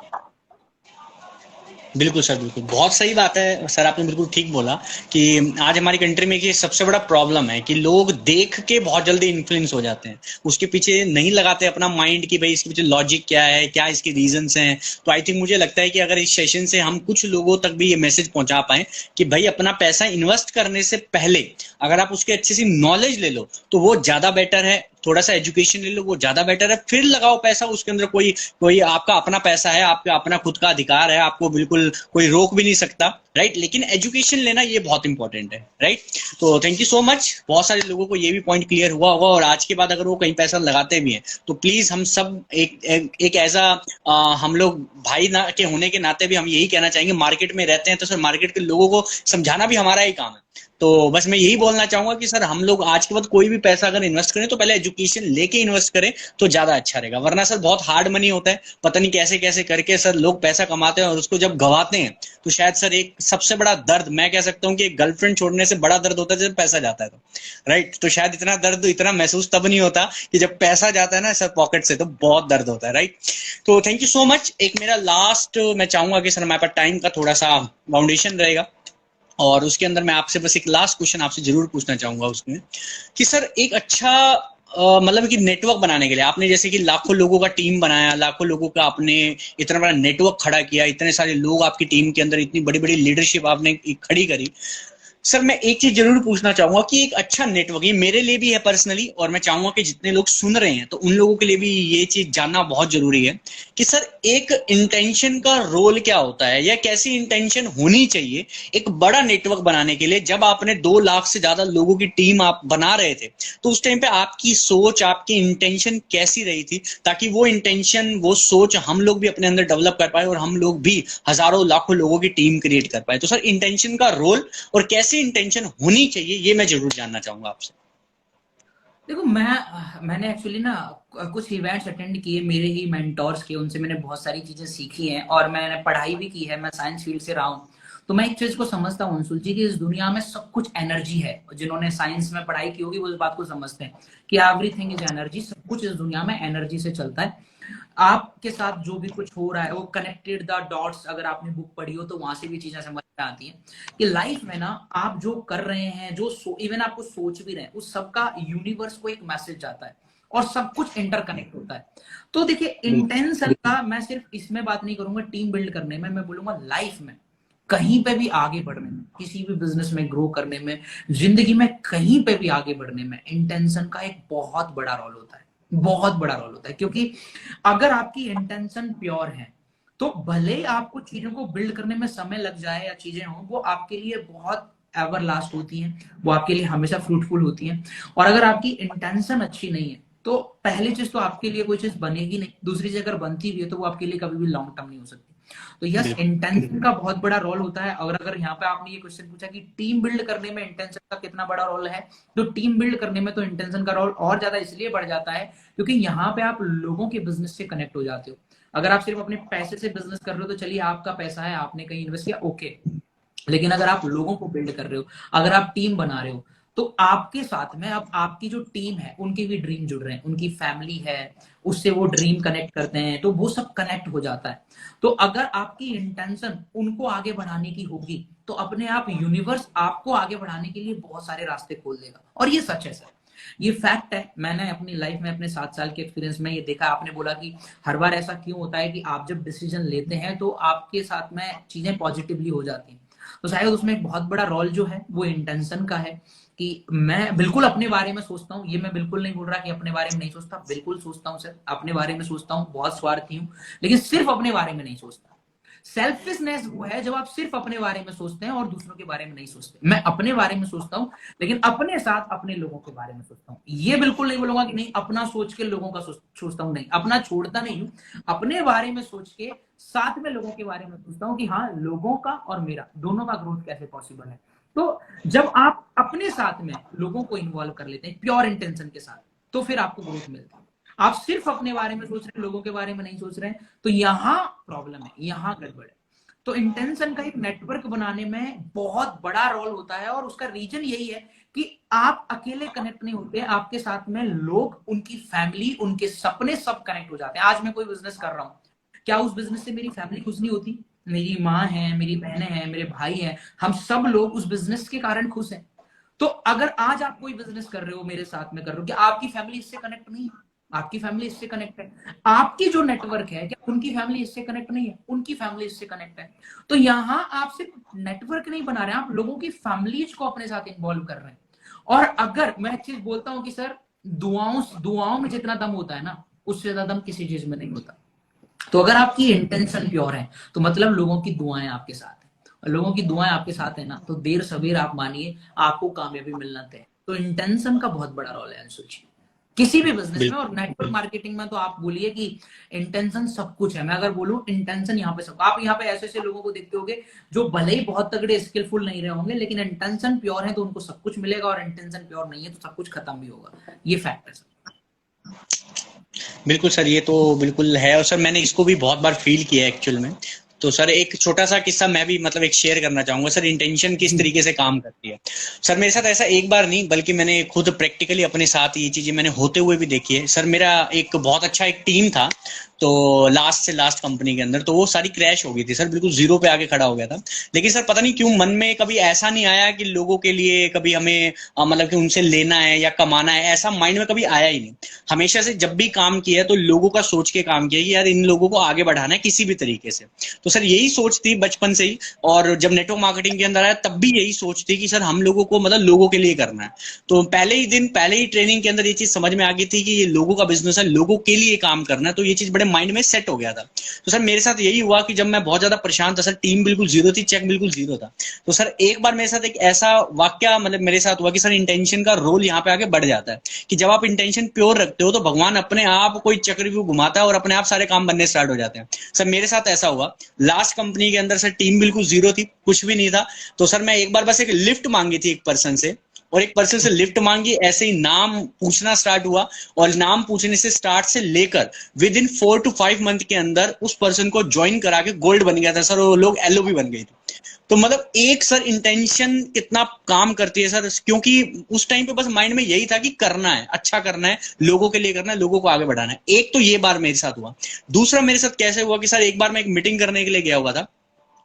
बिल्कुल सर, बिल्कुल, बहुत सही बात है सर, आपने बिल्कुल ठीक बोला कि आज हमारी कंट्री में ये सबसे बड़ा प्रॉब्लम है कि लोग देख के बहुत जल्दी इन्फ्लुएंस हो जाते हैं, उसके पीछे नहीं लगाते अपना माइंड कि भाई इसके पीछे लॉजिक क्या है, क्या इसके रीजंस हैं। तो आई थिंक मुझे लगता है कि अगर इस सेशन से हम कुछ लोगों तक भी ये मैसेज पहुंचा पाए कि भाई अपना पैसा इन्वेस्ट करने से पहले अगर आप उसके अच्छी सी नॉलेज ले लो तो वो ज्यादा बेटर है, थोड़ा सा एजुकेशन ले लो वो ज्यादा बेटर है, फिर लगाओ पैसा उसके अंदर। कोई कोई आपका अपना पैसा है, आपका अपना खुद का अधिकार है, आपको बिल्कुल कोई रोक भी नहीं सकता, राइट। लेकिन एजुकेशन लेना ये बहुत इंपॉर्टेंट है, राइट। तो थैंक यू सो मच, बहुत सारे लोगों को ये भी पॉइंट क्लियर हुआ होगा, और आज के बाद अगर वो कहीं पैसा लगाते भी हैं तो प्लीज हम सब एक ऐसा हम लोग भाई ना के होने के नाते भी हम यही कहना चाहेंगे, मार्केट में रहते हैं तो सर मार्केट के लोगों को समझाना भी हमारा ही काम है, तो बस मैं यही बोलना चाहूंगा कि सर हम लोग आज के बाद कोई भी पैसा अगर इन्वेस्ट करें तो पहले एजुकेशन लेके इन्वेस्ट करें तो ज्यादा अच्छा रहेगा, वरना सर बहुत हार्ड मनी होता है, पता नहीं कैसे कैसे करके सर लोग पैसा कमाते हैं और उसको जब गवाते हैं तो शायद सर एक सबसे बड़ा दर्द मैं कह सकता हूँ कि एक गर्लफ्रेंड छोड़ने से बड़ा दर्द होता है जब पैसा जाता है तो, राइट। तो शायद इतना दर्द इतना महसूस तब नहीं होता कि जब पैसा जाता है ना सर पॉकेट से, तो बहुत दर्द होता है, राइट। तो थैंक यू सो मच। एक मेरा लास्ट मैं चाहूंगा कि सर हमारे पास टाइम का थोड़ा सा बाउंडेशन रहेगा और उसके अंदर मैं आपसे बस एक लास्ट क्वेश्चन आपसे जरूर पूछना चाहूंगा उसमें कि सर एक अच्छा मतलब कि नेटवर्क बनाने के लिए आपने जैसे कि लाखों लोगों का टीम बनाया, लाखों लोगों का आपने इतना बड़ा नेटवर्क खड़ा किया, इतने सारे लोग आपकी टीम के अंदर, इतनी बड़ी बड़ी लीडरशिप आपने खड़ी करी। सर मैं एक चीज जरूर पूछना चाहूंगा कि एक अच्छा नेटवर्क, ये मेरे लिए भी है पर्सनली और मैं चाहूंगा कि जितने लोग सुन रहे हैं तो उन लोगों के लिए भी ये चीज जानना बहुत जरूरी है कि सर एक इंटेंशन का रोल क्या होता है या कैसी इंटेंशन होनी चाहिए एक बड़ा नेटवर्क बनाने के लिए। जब आपने 2 लाख से ज्यादा लोगों की टीम आप बना रहे थे तो उस टाइम पे आपकी सोच, आपकी इंटेंशन कैसी रही थी ताकि वो इंटेंशन, वो सोच हम लोग भी अपने अंदर डेवलप कर पाए और हम लोग भी हजारों लाखों लोगों की टीम क्रिएट कर पाए। तो सर इंटेंशन का रोल और कैसे इंटेंशन होनी चाहिए ये मैं जरूर जानना चाहूंगा आपसे। देखो मैंने एक्चुअली ना कुछ इवेंट्स अटेंड किए, मेरे ही मेंटोर्स के, उनसे मैंने बहुत सारी चीजें सीखी हैं और मैंने पढ़ाई भी की है, मैं साइंस फील्ड से रहा हूँ। तो मैं एक चीज को समझता हूँ अंशुल जी कि इस दुनिया में सब कुछ एनर्जी है। जिन्होंने साइंस में पढ़ाई की होगी वो इस बात को समझते हैं कि एवरीथिंग इज एनर्जी। सब कुछ इस दुनिया में एनर्जी से चलता है। आपके साथ जो भी कुछ हो रहा है वो कनेक्टेड द डॉट्स, अगर आपने बुक पढ़ी हो तो वहां से भी चीजें समझ में आती हैं कि लाइफ में ना आप जो कर रहे हैं, जो इवन आपको सोच भी रहे हैं, उस सबका यूनिवर्स को एक मैसेज जाता है और सब कुछ इंटरकनेक्ट होता है। तो देखिए इंटेंशन का मैं सिर्फ इसमें बात नहीं करूंगा टीम बिल्ड करने में, मैं बोलूंगा लाइफ में कहीं पे भी आगे बढ़ने में, किसी भी बिजनेस में ग्रो करने में, जिंदगी में कहीं पे भी आगे बढ़ने में इंटेंशन का एक बहुत बड़ा रोल होता है, बहुत बड़ा रोल होता है। क्योंकि अगर आपकी इंटेंशन प्योर है तो भले ही आपको चीजों को बिल्ड करने में समय लग जाए या चीजें हो, वो आपके लिए बहुत एवर लास्ट होती हैं, वो आपके लिए हमेशा फ्रूटफुल होती हैं। और अगर आपकी इंटेंशन अच्छी नहीं है तो पहली चीज तो आपके लिए कोई चीज बनेगी नहीं, दूसरी चीज अगर बनती भी है तो वो आपके लिए कभी भी लॉन्ग टर्म नहीं हो सकती। तो यस, इंटेंशन का बहुत बड़ा रोल होता है। और अगर यहाँ पे आपने ये क्वेश्चन पूछा कि टीम बिल्ड करने में इंटेंशन का कितना बड़ा रोल है, तो टीम बिल्ड करने में तो इंटेंशन का रोल और ज्यादा इसलिए बढ़ जाता है क्योंकि यहाँ पे आप लोगों के बिजनेस से कनेक्ट हो जाते हो। अगर आप सिर्फ अपने पैसे से बिजनेस कर रहे हो तो चलिए आपका पैसा है, आपने कहीं इन्वेस्ट किया, ओके। लेकिन अगर आप लोगों को बिल्ड कर रहे हो, अगर आप टीम बना रहे हो, तो आपके साथ में अब आपकी जो टीम है उनके भी ड्रीम जुड़ रहे हैं, उनकी फैमिली है, उससे वो ड्रीम कनेक्ट करते हैं, तो वो सब कनेक्ट हो जाता है। तो अगर आपकी इंटेंशन उनको आगे बढ़ाने की होगी तो अपने आप यूनिवर्स आपको आगे बढ़ाने के लिए बहुत सारे रास्ते खोल देगा। और ये सच है सर, ये फैक्ट है। मैंने अपनी लाइफ में अपने 7 साल के एक्सपीरियंस में ये देखा। आपने बोला कि हर बार ऐसा क्यों होता है कि आप जब डिसीजन लेते हैं तो आपके साथ में चीजें पॉजिटिवली हो जाती हैं। तो शायद उसमें एक बहुत बड़ा रोल जो है वो इंटेंशन का है कि मैं बिल्कुल अपने बारे में सोचता हूँ। ये मैं बिल्कुल नहीं बोल रहा कि अपने बारे में नहीं सोचता, बिल्कुल सोचता हूँ सर, अपने बारे में सोचता हूँ, बहुत स्वार्थी हूँ, लेकिन सिर्फ अपने बारे में नहीं सोचता। सेल्फिशनेस वो है जब आप सिर्फ अपने बारे में सोचते हैं और दूसरों के बारे में नहीं सोचते। मैं अपने बारे में सोचता हूँ लेकिन अपने साथ अपने लोगों के बारे में सोचता हूँ। ये बिल्कुल नहीं बोलूंगा कि नहीं अपना सोच के लोगों का सोचता हूँ, नहीं, अपना छोड़ता नहीं हूँ, अपने बारे में सोच के साथ में लोगों के बारे में सोचता हूँ कि हाँ लोगों का और मेरा दोनों का ग्रोथ कैसे पॉसिबल है। तो जब आप अपने साथ में लोगों को इन्वॉल्व कर लेते हैं प्योर इंटेंशन के साथ, तो फिर आपको ग्रोथ मिलता है। आप सिर्फ अपने बारे में सोच रहे हैं, लोगों के बारे में नहीं सोच रहे हैं, तो यहां प्रॉब्लम है, यहां गड़बड़ है। तो इंटेंशन का एक नेटवर्क बनाने में बहुत बड़ा रोल होता है और उसका रीजन यही है कि आप अकेले कनेक्ट नहीं होते, आपके साथ में लोग, उनकी फैमिली, उनके सपने सब कनेक्ट हो जाते हैं। आज मैं कोई बिजनेस कर रहा हूं, क्या उस बिजनेस से मेरी फैमिली खुश नहीं होती? मेरी माँ है, मेरी बहनें हैं, मेरे भाई हैं, हम सब लोग उस बिजनेस के कारण खुश हैं। तो अगर आज आप कोई बिजनेस कर रहे हो, मेरे साथ में कर रहे हो, क्या आपकी फैमिली इससे कनेक्ट नहीं है? आपकी फैमिली इससे कनेक्ट है। आपकी जो नेटवर्क है, क्या उनकी फैमिली इससे कनेक्ट नहीं है? उनकी फैमिली इससे कनेक्ट है। तो यहां आप सिर्फ नेटवर्क नहीं बना रहे हैं, आप लोगों की फैमिलीज को अपने साथ इन्वॉल्व कर रहे हैं। और अगर मैं एक चीज बोलता हूं कि सर दुआओं में जितना दम होता है ना, उससे ज्यादा दम किसी चीज में नहीं होता। तो अगर आपकी इंटेंशन प्योर है तो मतलब लोगों की दुआएं आपके साथ है, और लोगों की दुआएं आपके साथ है ना, तो देर सवेर आप मानिए आपको कामयाबी मिलना तय है। तो इंटेंशन का बहुत बड़ा रोल है अंशु जी। किसी भी बिजनेस में। बिल्कुल। और नेटवर्क मार्केटिंग में तो आप बोलिए कि इंटेंशन सब कुछ है। मैं अगर बोलूं इंटेंशन यहाँ पे सब, आप यहाँ पे ऐसे ऐसे लोगों को देखते होंगे जो भले ही बहुत तगड़े स्किलफुल नहीं रहे होंगे, लेकिन इंटेंशन प्योर है तो उनको सब कुछ मिलेगा, और इंटेंशन प्योर नहीं है तो सब कुछ खत्म भी होगा। ये फैक्ट है सर। बिल्कुल सर, ये तो बिल्कुल है। और सर मैंने इसको भी बहुत बार फील किया है एक्चुअल में। तो सर एक छोटा सा किस्सा मैं भी मतलब एक शेयर करना चाहूंगा सर, इंटेंशन किस जी तरीके से काम करती है। सर मेरे साथ ऐसा एक बार नहीं, बल्कि मैंने खुद प्रैक्टिकली अपने साथ ये चीजें मैंने होते हुए भी देखी है सर। मेरा एक बहुत अच्छा एक टीम था, तो लास्ट से लास्ट कंपनी के अंदर, तो वो सारी क्रैश हो गई थी सर, बिल्कुल जीरो पे आके खड़ा हो गया था। लेकिन सर पता नहीं क्यों मन में कभी ऐसा नहीं आया कि लोगों के लिए कभी हमें मतलब कि उनसे लेना है या कमाना है, ऐसा माइंड में कभी आया ही नहीं। हमेशा से जब भी काम किया है तो लोगों का सोच के काम किया कि यार इन लोगों को आगे बढ़ाना है किसी भी तरीके से। तो सर यही सोच थी बचपन से ही। और जब नेटवर्क मार्केटिंग के अंदर आया तब भी यही सोच थी कि सर हम लोगों को मतलब लोगों के लिए करना है। तो पहले ही दिन, पहले ही ट्रेनिंग के अंदर ये चीज समझ में आ गई थी कि ये लोगों का बिजनेस है, लोगों के लिए काम करना है। तो ये चीज बड़े माइंड में सेट हो गया था। तो सर मेरे साथ यही हुआ कि जब मैं बहुत ज्यादा परेशान था सर, टीम बिल्कुल जीरो थी, चेक बिल्कुल जीरो था। तो सर एक बार मेरे साथ एक ऐसा वाक्य मतलब मेरे साथ हुआ कि सर इंटेंशन का रोल यहाँ पे आके बढ़ जाता है कि जब आप इंटेंशन प्योर रखते हो तो भगवान अपने आप कोई चक्रव्यूह घुमाता है और अपने आप सारे काम बनने स्टार्ट हो जाते हैं। सर मेरे साथ ऐसा हुआ, लास्ट कंपनी के अंदर सर टीम बिल्कुल जीरो थी, कुछ भी नहीं था। तो सर मैं एक बार बस एक लिफ्ट मांगी थी एक पर्सन से, और एक पर्सन से लिफ्ट मांगी, ऐसे ही नाम पूछना स्टार्ट हुआ। और नाम पूछने से स्टार्ट से लेकर विद इन 4 to 5 मंथ के अंदर उस पर्सन को ज्वाइन करा के गोल्ड बन गया था सर, वो लोग एलओ भी बन गई थी। तो मतलब एक सर इंटेंशन कितना काम करती है सर, क्योंकि उस टाइम पे बस माइंड में यही था कि करना है, अच्छा करना है, लोगों के लिए करना है, लोगों को आगे बढ़ाना है। एक तो ये बार मेरे साथ हुआ। दूसरा मेरे साथ कैसे हुआ कि सर एक बार मैं एक मीटिंग करने के लिए गया हुआ था,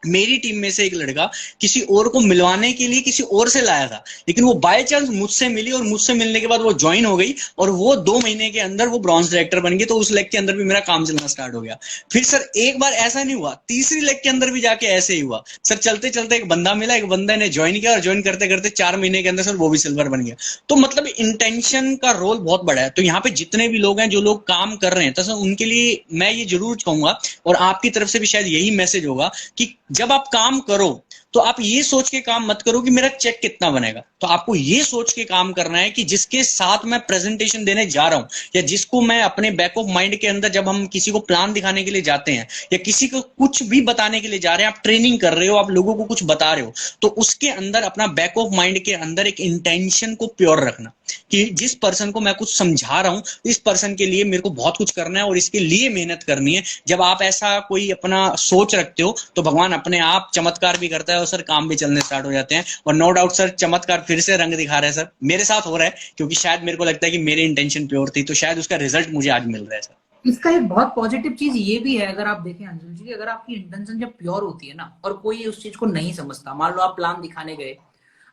मेरी टीम में से एक लड़का किसी और को मिलवाने के लिए किसी और से लाया था, लेकिन वो बाय चांस मुझसे मिली, और मुझसे मिलने के बाद वो ज्वाइन हो गई, और वो 2 महीने के अंदर वो ब्रॉन्ज डायरेक्टर बन गई। तो उस लेग के अंदर भी मेरा काम चलना स्टार्ट हो गया। फिर सर एक बार ऐसा नहीं हुआ, तीसरी लेग के अंदर भी जाके ऐसे ही हुआ सर। चलते चलते एक बंदा मिला, एक बंदा ने ज्वाइन किया, और ज्वाइन करते करते 4 महीने के अंदर सर वो भी सिल्वर बन गया। तो मतलब इंटेंशन का रोल बहुत बड़ा है। तो यहाँ पे जितने भी लोग हैं जो लोग काम कर रहे हैं, तो सर उनके लिए मैं ये जरूर कहूंगा, और आपकी तरफ से भी शायद यही मैसेज होगा कि जब आप काम करो तो आप ये सोच के काम मत करो कि मेरा चेक कितना बनेगा। तो आपको ये सोच के काम करना है कि जिसके साथ मैं प्रेजेंटेशन देने जा रहा हूं, या जिसको मैं अपने बैक ऑफ माइंड के अंदर, जब हम किसी को प्लान दिखाने के लिए जाते हैं या किसी को कुछ भी बताने के लिए जा रहे हैं, आप ट्रेनिंग कर रहे हो, आप लोगों को कुछ बता रहे हो, तो उसके अंदर अपना बैक ऑफ माइंड के अंदर एक इंटेंशन को प्योर रखना कि जिस पर्सन को मैं कुछ समझा रहा हूं, इस पर्सन के लिए मेरे को बहुत कुछ करना है और इसके लिए मेहनत करनी है। जब आप ऐसा कोई अपना सोच रखते हो तो भगवान अपने आप चमत्कार भी करता है, और सर काम भी चलने स्टार्ट हो जाते हैं। और नो डाउट सर चमत्कार फिर से रंग दिखा रहे हैं सर, मेरे साथ हो रहा है, क्योंकि शायद मेरे को लगता है कि मेरी इंटेंशन प्योर थी, तो शायद उसका रिजल्ट मुझे आज मिल रहा है सर। इसका एक बहुत पॉजिटिव चीज ये भी है, अगर आप देखें अंजुल जी, अगर आपकी इंटेंशन जब प्योर होती है ना, और कोई उस चीज को नहीं समझता, मान लो आप प्लान दिखाने गए,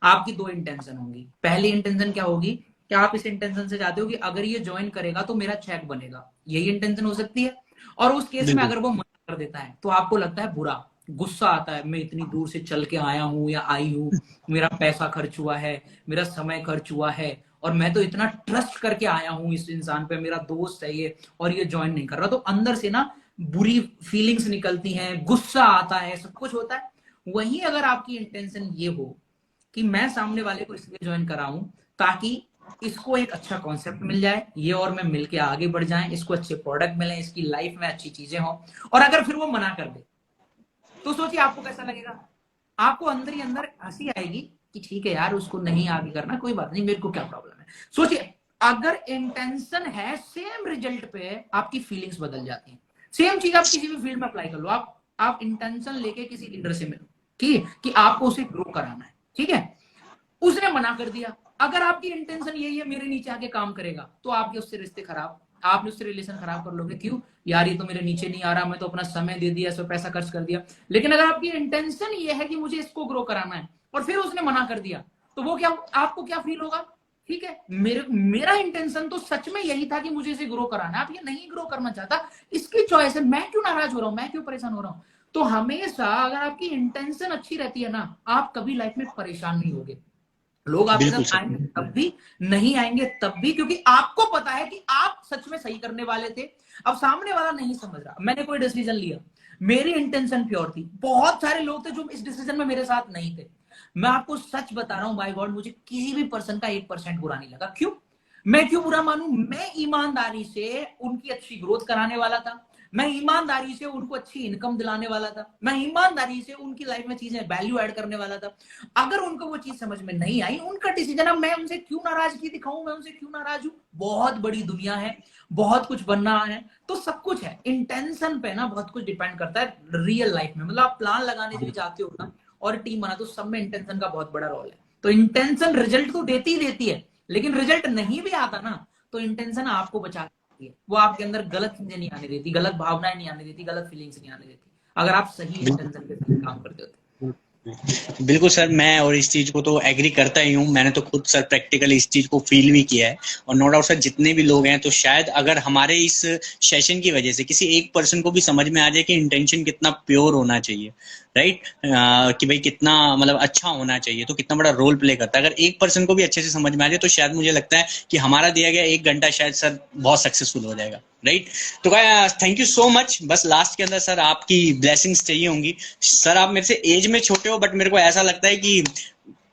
आपकी दो इंटेंशन होंगी। पहली इंटेंशन क्या होगी कि आप इस इंटेंशन से चाहते हो कि अगर ये ज्वाइन करेगा तो मेरा चेक बनेगा, यही इंटेंशन हो सकती है। और उस केस में बिल्कुल अगर वो मना कर देता है तो आपको लगता है बुरा, गुस्सा आता है, मैं इतनी दूर से चल के आया हूं या आई हूं, मेरा पैसा खर्च हुआ है, मेरा समय खर्च हुआ है, और मैं तो इतना ट्रस्ट करके आया हूं इस इंसान पे, मेरा दोस्त है ये, और ये ज्वाइन नहीं कर रहा। तो अंदर से ना बुरी फीलिंग्स निकलती हैं, गुस्सा आता है, सब कुछ होता है। वहीं अगर आपकी इंटेंशन ये हो कि मैं सामने वाले को इसलिए ज्वाइन कराऊं ताकि इसको एक अच्छा कॉन्सेप्ट मिल जाए, ये और मैं मिलके आगे बढ़ जाएं, इसको अच्छे प्रोडक्ट मिले, इसकी लाइफ में अच्छी चीजें हो, और अगर फिर वो मना कर दे तो सोचिए आपको कैसा लगेगा। आपको अंदर ही अंदर हंसी आएगी कि ठीक है यार, उसको नहीं आगे करना, कोई बात नहीं, मेरे को क्या प्रॉब्लम है। सोचिए अगर इंटेंशन है, सेम रिजल्ट पे आपकी फीलिंग्स बदल जाती हैं। सेम चीज आप किसी भी फील्ड में अप्लाई कर लो। आप इंटेंशन लेके किसी लीडर से मिलो, ठीक है, कि आपको उसे ग्रो कराना है, ठीक है, उसने मना कर दिया। अगर आपकी इंटेंशन यही है मेरे नीचे आके काम करेगा, तो आपके उससे रिश्ते खराब, आपने उससे रिलेशन खराब कर लोगे। क्यों यार, ये तो मेरे नीचे नहीं आ रहा, मैं तो अपना समय दे दिया, इसमें पैसा खर्च कर दिया। लेकिन अगर आपकी इंटेंशन ये है कि मुझे इसको ग्रो कराना है, और फिर उसने मना कर दिया, तो वो क्या, आपको क्या फील होगा? ठीक है, मेरा इंटेंशन तो सच में यही था कि मुझे इसे ग्रो कराना है, आप ये नहीं ग्रो करना चाहता, इसकी चॉइस है, मैं क्यों नाराज हो रहा हूं, मैं क्यों परेशान हो रहा हूं। तो हमेशा अगर आपकी इंटेंशन अच्छी रहती है ना, आप कभी लाइफ में परेशान नहीं होगे। लोग आपके बिल्कुल साथ सर। आएंगे तब भी, नहीं आएंगे तब भी, क्योंकि आपको पता है कि आप सच में सही करने वाले थे। अब सामने वाला नहीं समझ रहा, मैंने कोई डिसीजन लिया, मेरी इंटेंशन प्योर थी, बहुत सारे लोग थे जो इस डिसीजन में मेरे साथ नहीं थे। मैं आपको सच बता रहा हूं, बाय गॉड, मुझे किसी भी पर्सन का 1% बुरा नहीं लगा। क्यों? मैं क्यों बुरा मानूं? मैं ईमानदारी से उनकी अच्छी ग्रोथ कराने वाला था, मैं ईमानदारी से उनको अच्छी इनकम दिलाने वाला था, मैं ईमानदारी से उनकी लाइफ में चीजें वैल्यू ऐड करने वाला था। अगर उनको वो चीज समझ में नहीं आई, उनका डिसीजन। अब मैं उनसे क्यों नाराजगी दिखाऊं? मैं उनसे क्यों नाराज हूं? बहुत बड़ी दुनिया है, बहुत कुछ बनना है, तो सब कुछ है। इंटेंशन पे ना बहुत कुछ डिपेंड करता है रियल लाइफ में। मतलब आप प्लान लगाने से भी जाते हो ना और टीम बनाते हो, सब में इंटेंशन का बहुत बड़ा रोल है। तो इंटेंशन रिजल्ट तो देती ही देती है, लेकिन रिजल्ट नहीं भी आता ना तो इंटेंशन आपको बचाती है। वो आपके अंदर गलत चीजें नहीं आने देती, गलत भावनाएं नहीं आने देती, गलत फीलिंग्स नहीं आने देती, अगर आप सही इंटेंशन के साथ काम करते हो तो। बिल्कुल सर, मैं और इस चीज को तो एग्री करता ही हूँ। मैंने तो खुद सर प्रैक्टिकली इस चीज को फील भी किया है। और नो डाउट सर, जितने भी लोग हैं तो शायद अगर हमारे इस सेशन की वजह से किसी एक पर्सन को भी समझ में आ जाए कि इंटेंशन कितना प्योर होना चाहिए, राइट, कि भाई कितना मतलब अच्छा होना चाहिए, तो कितना बड़ा रोल प्ले करता है। अगर एक पर्सन को भी अच्छे से समझ में आ जाए तो शायद मुझे लगता है कि हमारा दिया गया 1 घंटा शायद सर बहुत सक्सेसफुल हो जाएगा, राइट। तो थैंक यू सो मच। बस लास्ट के अंदर सर आपकी ब्लेसिंग्स चाहिए होंगी। सर आप मेरे से एज में छोटे हो, बट मेरे को ऐसा लगता है कि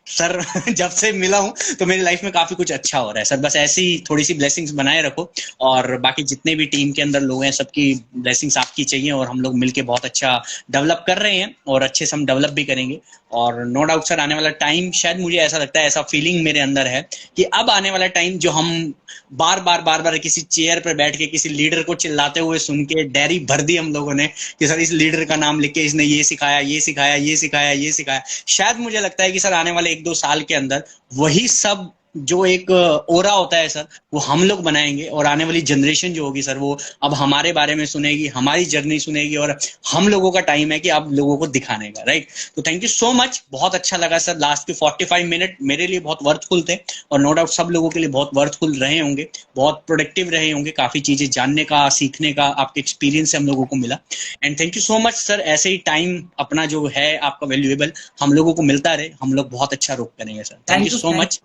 सर जब से मिला हूं तो मेरी लाइफ में काफी कुछ अच्छा हो रहा है सर। बस ऐसी थोड़ी सी ब्लेसिंग्स बनाए रखो, और बाकी जितने भी टीम के अंदर लोग हैं सबकी ब्लेसिंग्स आपकी चाहिए। और हम लोग मिलके बहुत अच्छा डेवलप कर रहे हैं और अच्छे से हम डेवलप भी करेंगे। और नो डाउट सर आने वाला टाइम, शायद मुझे ऐसा लगता है, ऐसा फीलिंग मेरे अंदर है कि अब आने वाला टाइम जो हम बार बार किसी चेयर पर बैठ के किसी लीडर को चिल्लाते हुए सुन के डायरी भर दी हम लोगों ने कि सर इस लीडर का नाम लिख के इसने ये सिखाया, ये सिखाया, ये सिखाया, ये सिखाया। शायद मुझे लगता है कि सर आने वाले 1-2 साल के अंदर वही सब जो एक ओरा होता है सर, वो हम लोग बनाएंगे। और आने वाली जनरेशन जो होगी सर, वो अब हमारे बारे में सुनेगी, हमारी जर्नी सुनेगी, और हम लोगों का टाइम है कि अब लोगों को दिखाने का, राइट। तो थैंक यू सो मच, बहुत अच्छा लगा सर। लास्ट के 45 मिनट मेरे लिए बहुत वर्थफुल थे, और नो डाउट सब लोगों के लिए बहुत वर्थफुल रहे होंगे, बहुत प्रोडक्टिव रहे होंगे। काफी चीजें जानने का, सीखने का आपके एक्सपीरियंस से हम लोगों को मिला। And thank you so much sir. ऐसे ही टाइम अपना जो है आपका वैल्यूएबल हम लोगों को मिलता रहे, हम लोग बहुत अच्छा रोक करेंगे sir. Thank you so much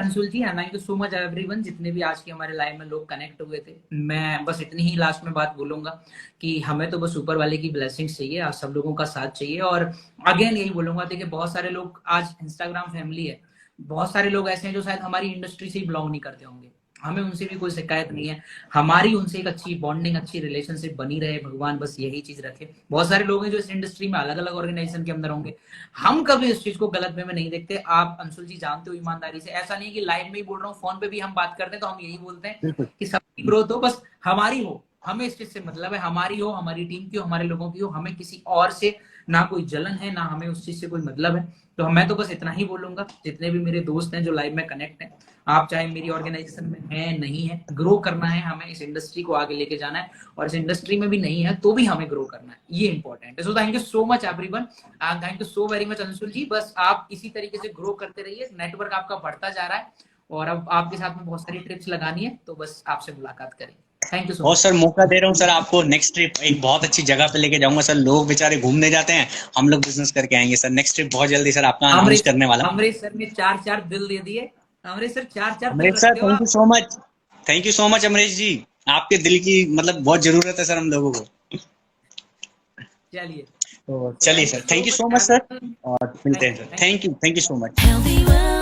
Anshul ji, thank you so much everyone, जितने भी आज के हमारे लाइव में लोग कनेक्ट हुए थे। मैं बस इतनी ही लास्ट में बात बोलूंगा कि हमें तो बस ऊपर वाले की ब्लेसिंग्स चाहिए, आज सब लोगों का साथ चाहिए। और अगेन यही बोलूंगा, देखिए बहुत सारे लोग आज इंस्टाग्राम फैमिली है, बहुत सारे लोग ऐसे हैं जो शायद हमारी इंडस्ट्री से ही बिलोंग नहीं करते होंगे, हमें उनसे भी कोई शिकायत नहीं है, हमारी उनसे एक अच्छी बॉन्डिंग, अच्छी रिलेशनशिप बनी रहे, भगवान बस यही चीज रखे। बहुत सारे लोग हैं जो इस इंडस्ट्री में अलग अलग ऑर्गेनाइजेशन के अंदर होंगे, हम कभी इस चीज को गलत वे में नहीं देखते। आप अंशुल जी जानते हो ईमानदारी से, ऐसा नहीं कि लाइव में ही बोल रहा हूँ, फोन पे भी हम बात करते हैं तो हम यही बोलते हैं कि सबकी ग्रोथ हो, बस हमारी हो, हमें इस चीज से मतलब है, हमारी हो, हमारी टीम की हो, हमारे लोगों की हो, हमें किसी और से ना कोई जलन है, ना हमें उस चीज से कोई मतलब है। तो मैं तो बस इतना ही बोलूंगा, जितने भी मेरे दोस्त हैं जो लाइव में कनेक्ट हैं, आप चाहे मेरी ऑर्गेनाइजेशन में है नहीं है, ग्रो करना है, हमें इस इंडस्ट्री को आगे लेके जाना है, और इस इंडस्ट्री में भी नहीं है तो भी हमें ग्रो करना है, ये इंपॉर्टेंट है। So thank you so much everyone, thank you so very much Anshul ji. बस आप इसी तरीके से ग्रो करते रहिए, नेटवर्क आपका बढ़ता जा रहा है, और अब आपके साथ में बहुत सारी ट्रिप्स लगानी है, तो बस आपसे मुलाकात करें। थैंक यू सो बहुत मच सर मौका दे रहा हूँ सर आपको। नेक्स्ट ट्रिप एक बहुत अच्छी जगह पे लेके जाऊंगा सर। लोग बेचारे घूमने जाते हैं, हम लोग बिजनेस करके आएंगे सर। नेक्स्ट ट्रिप बहुत जल्दी सर आपका अनाउंस करने वाला। अमरीश सर ने 4-4 दिल दे दिए, अमरीश सर 4-4 दिल अमरीश सर रखते हो थैंक यू आप। So much, thank you so much Amrish ji. आपके दिल की मतलब बहुत जरूरत है सर हम लोगों को। चलिए, तो चलिए sir, thank you so much sir, और मिलते हैं sir. Thank you so much.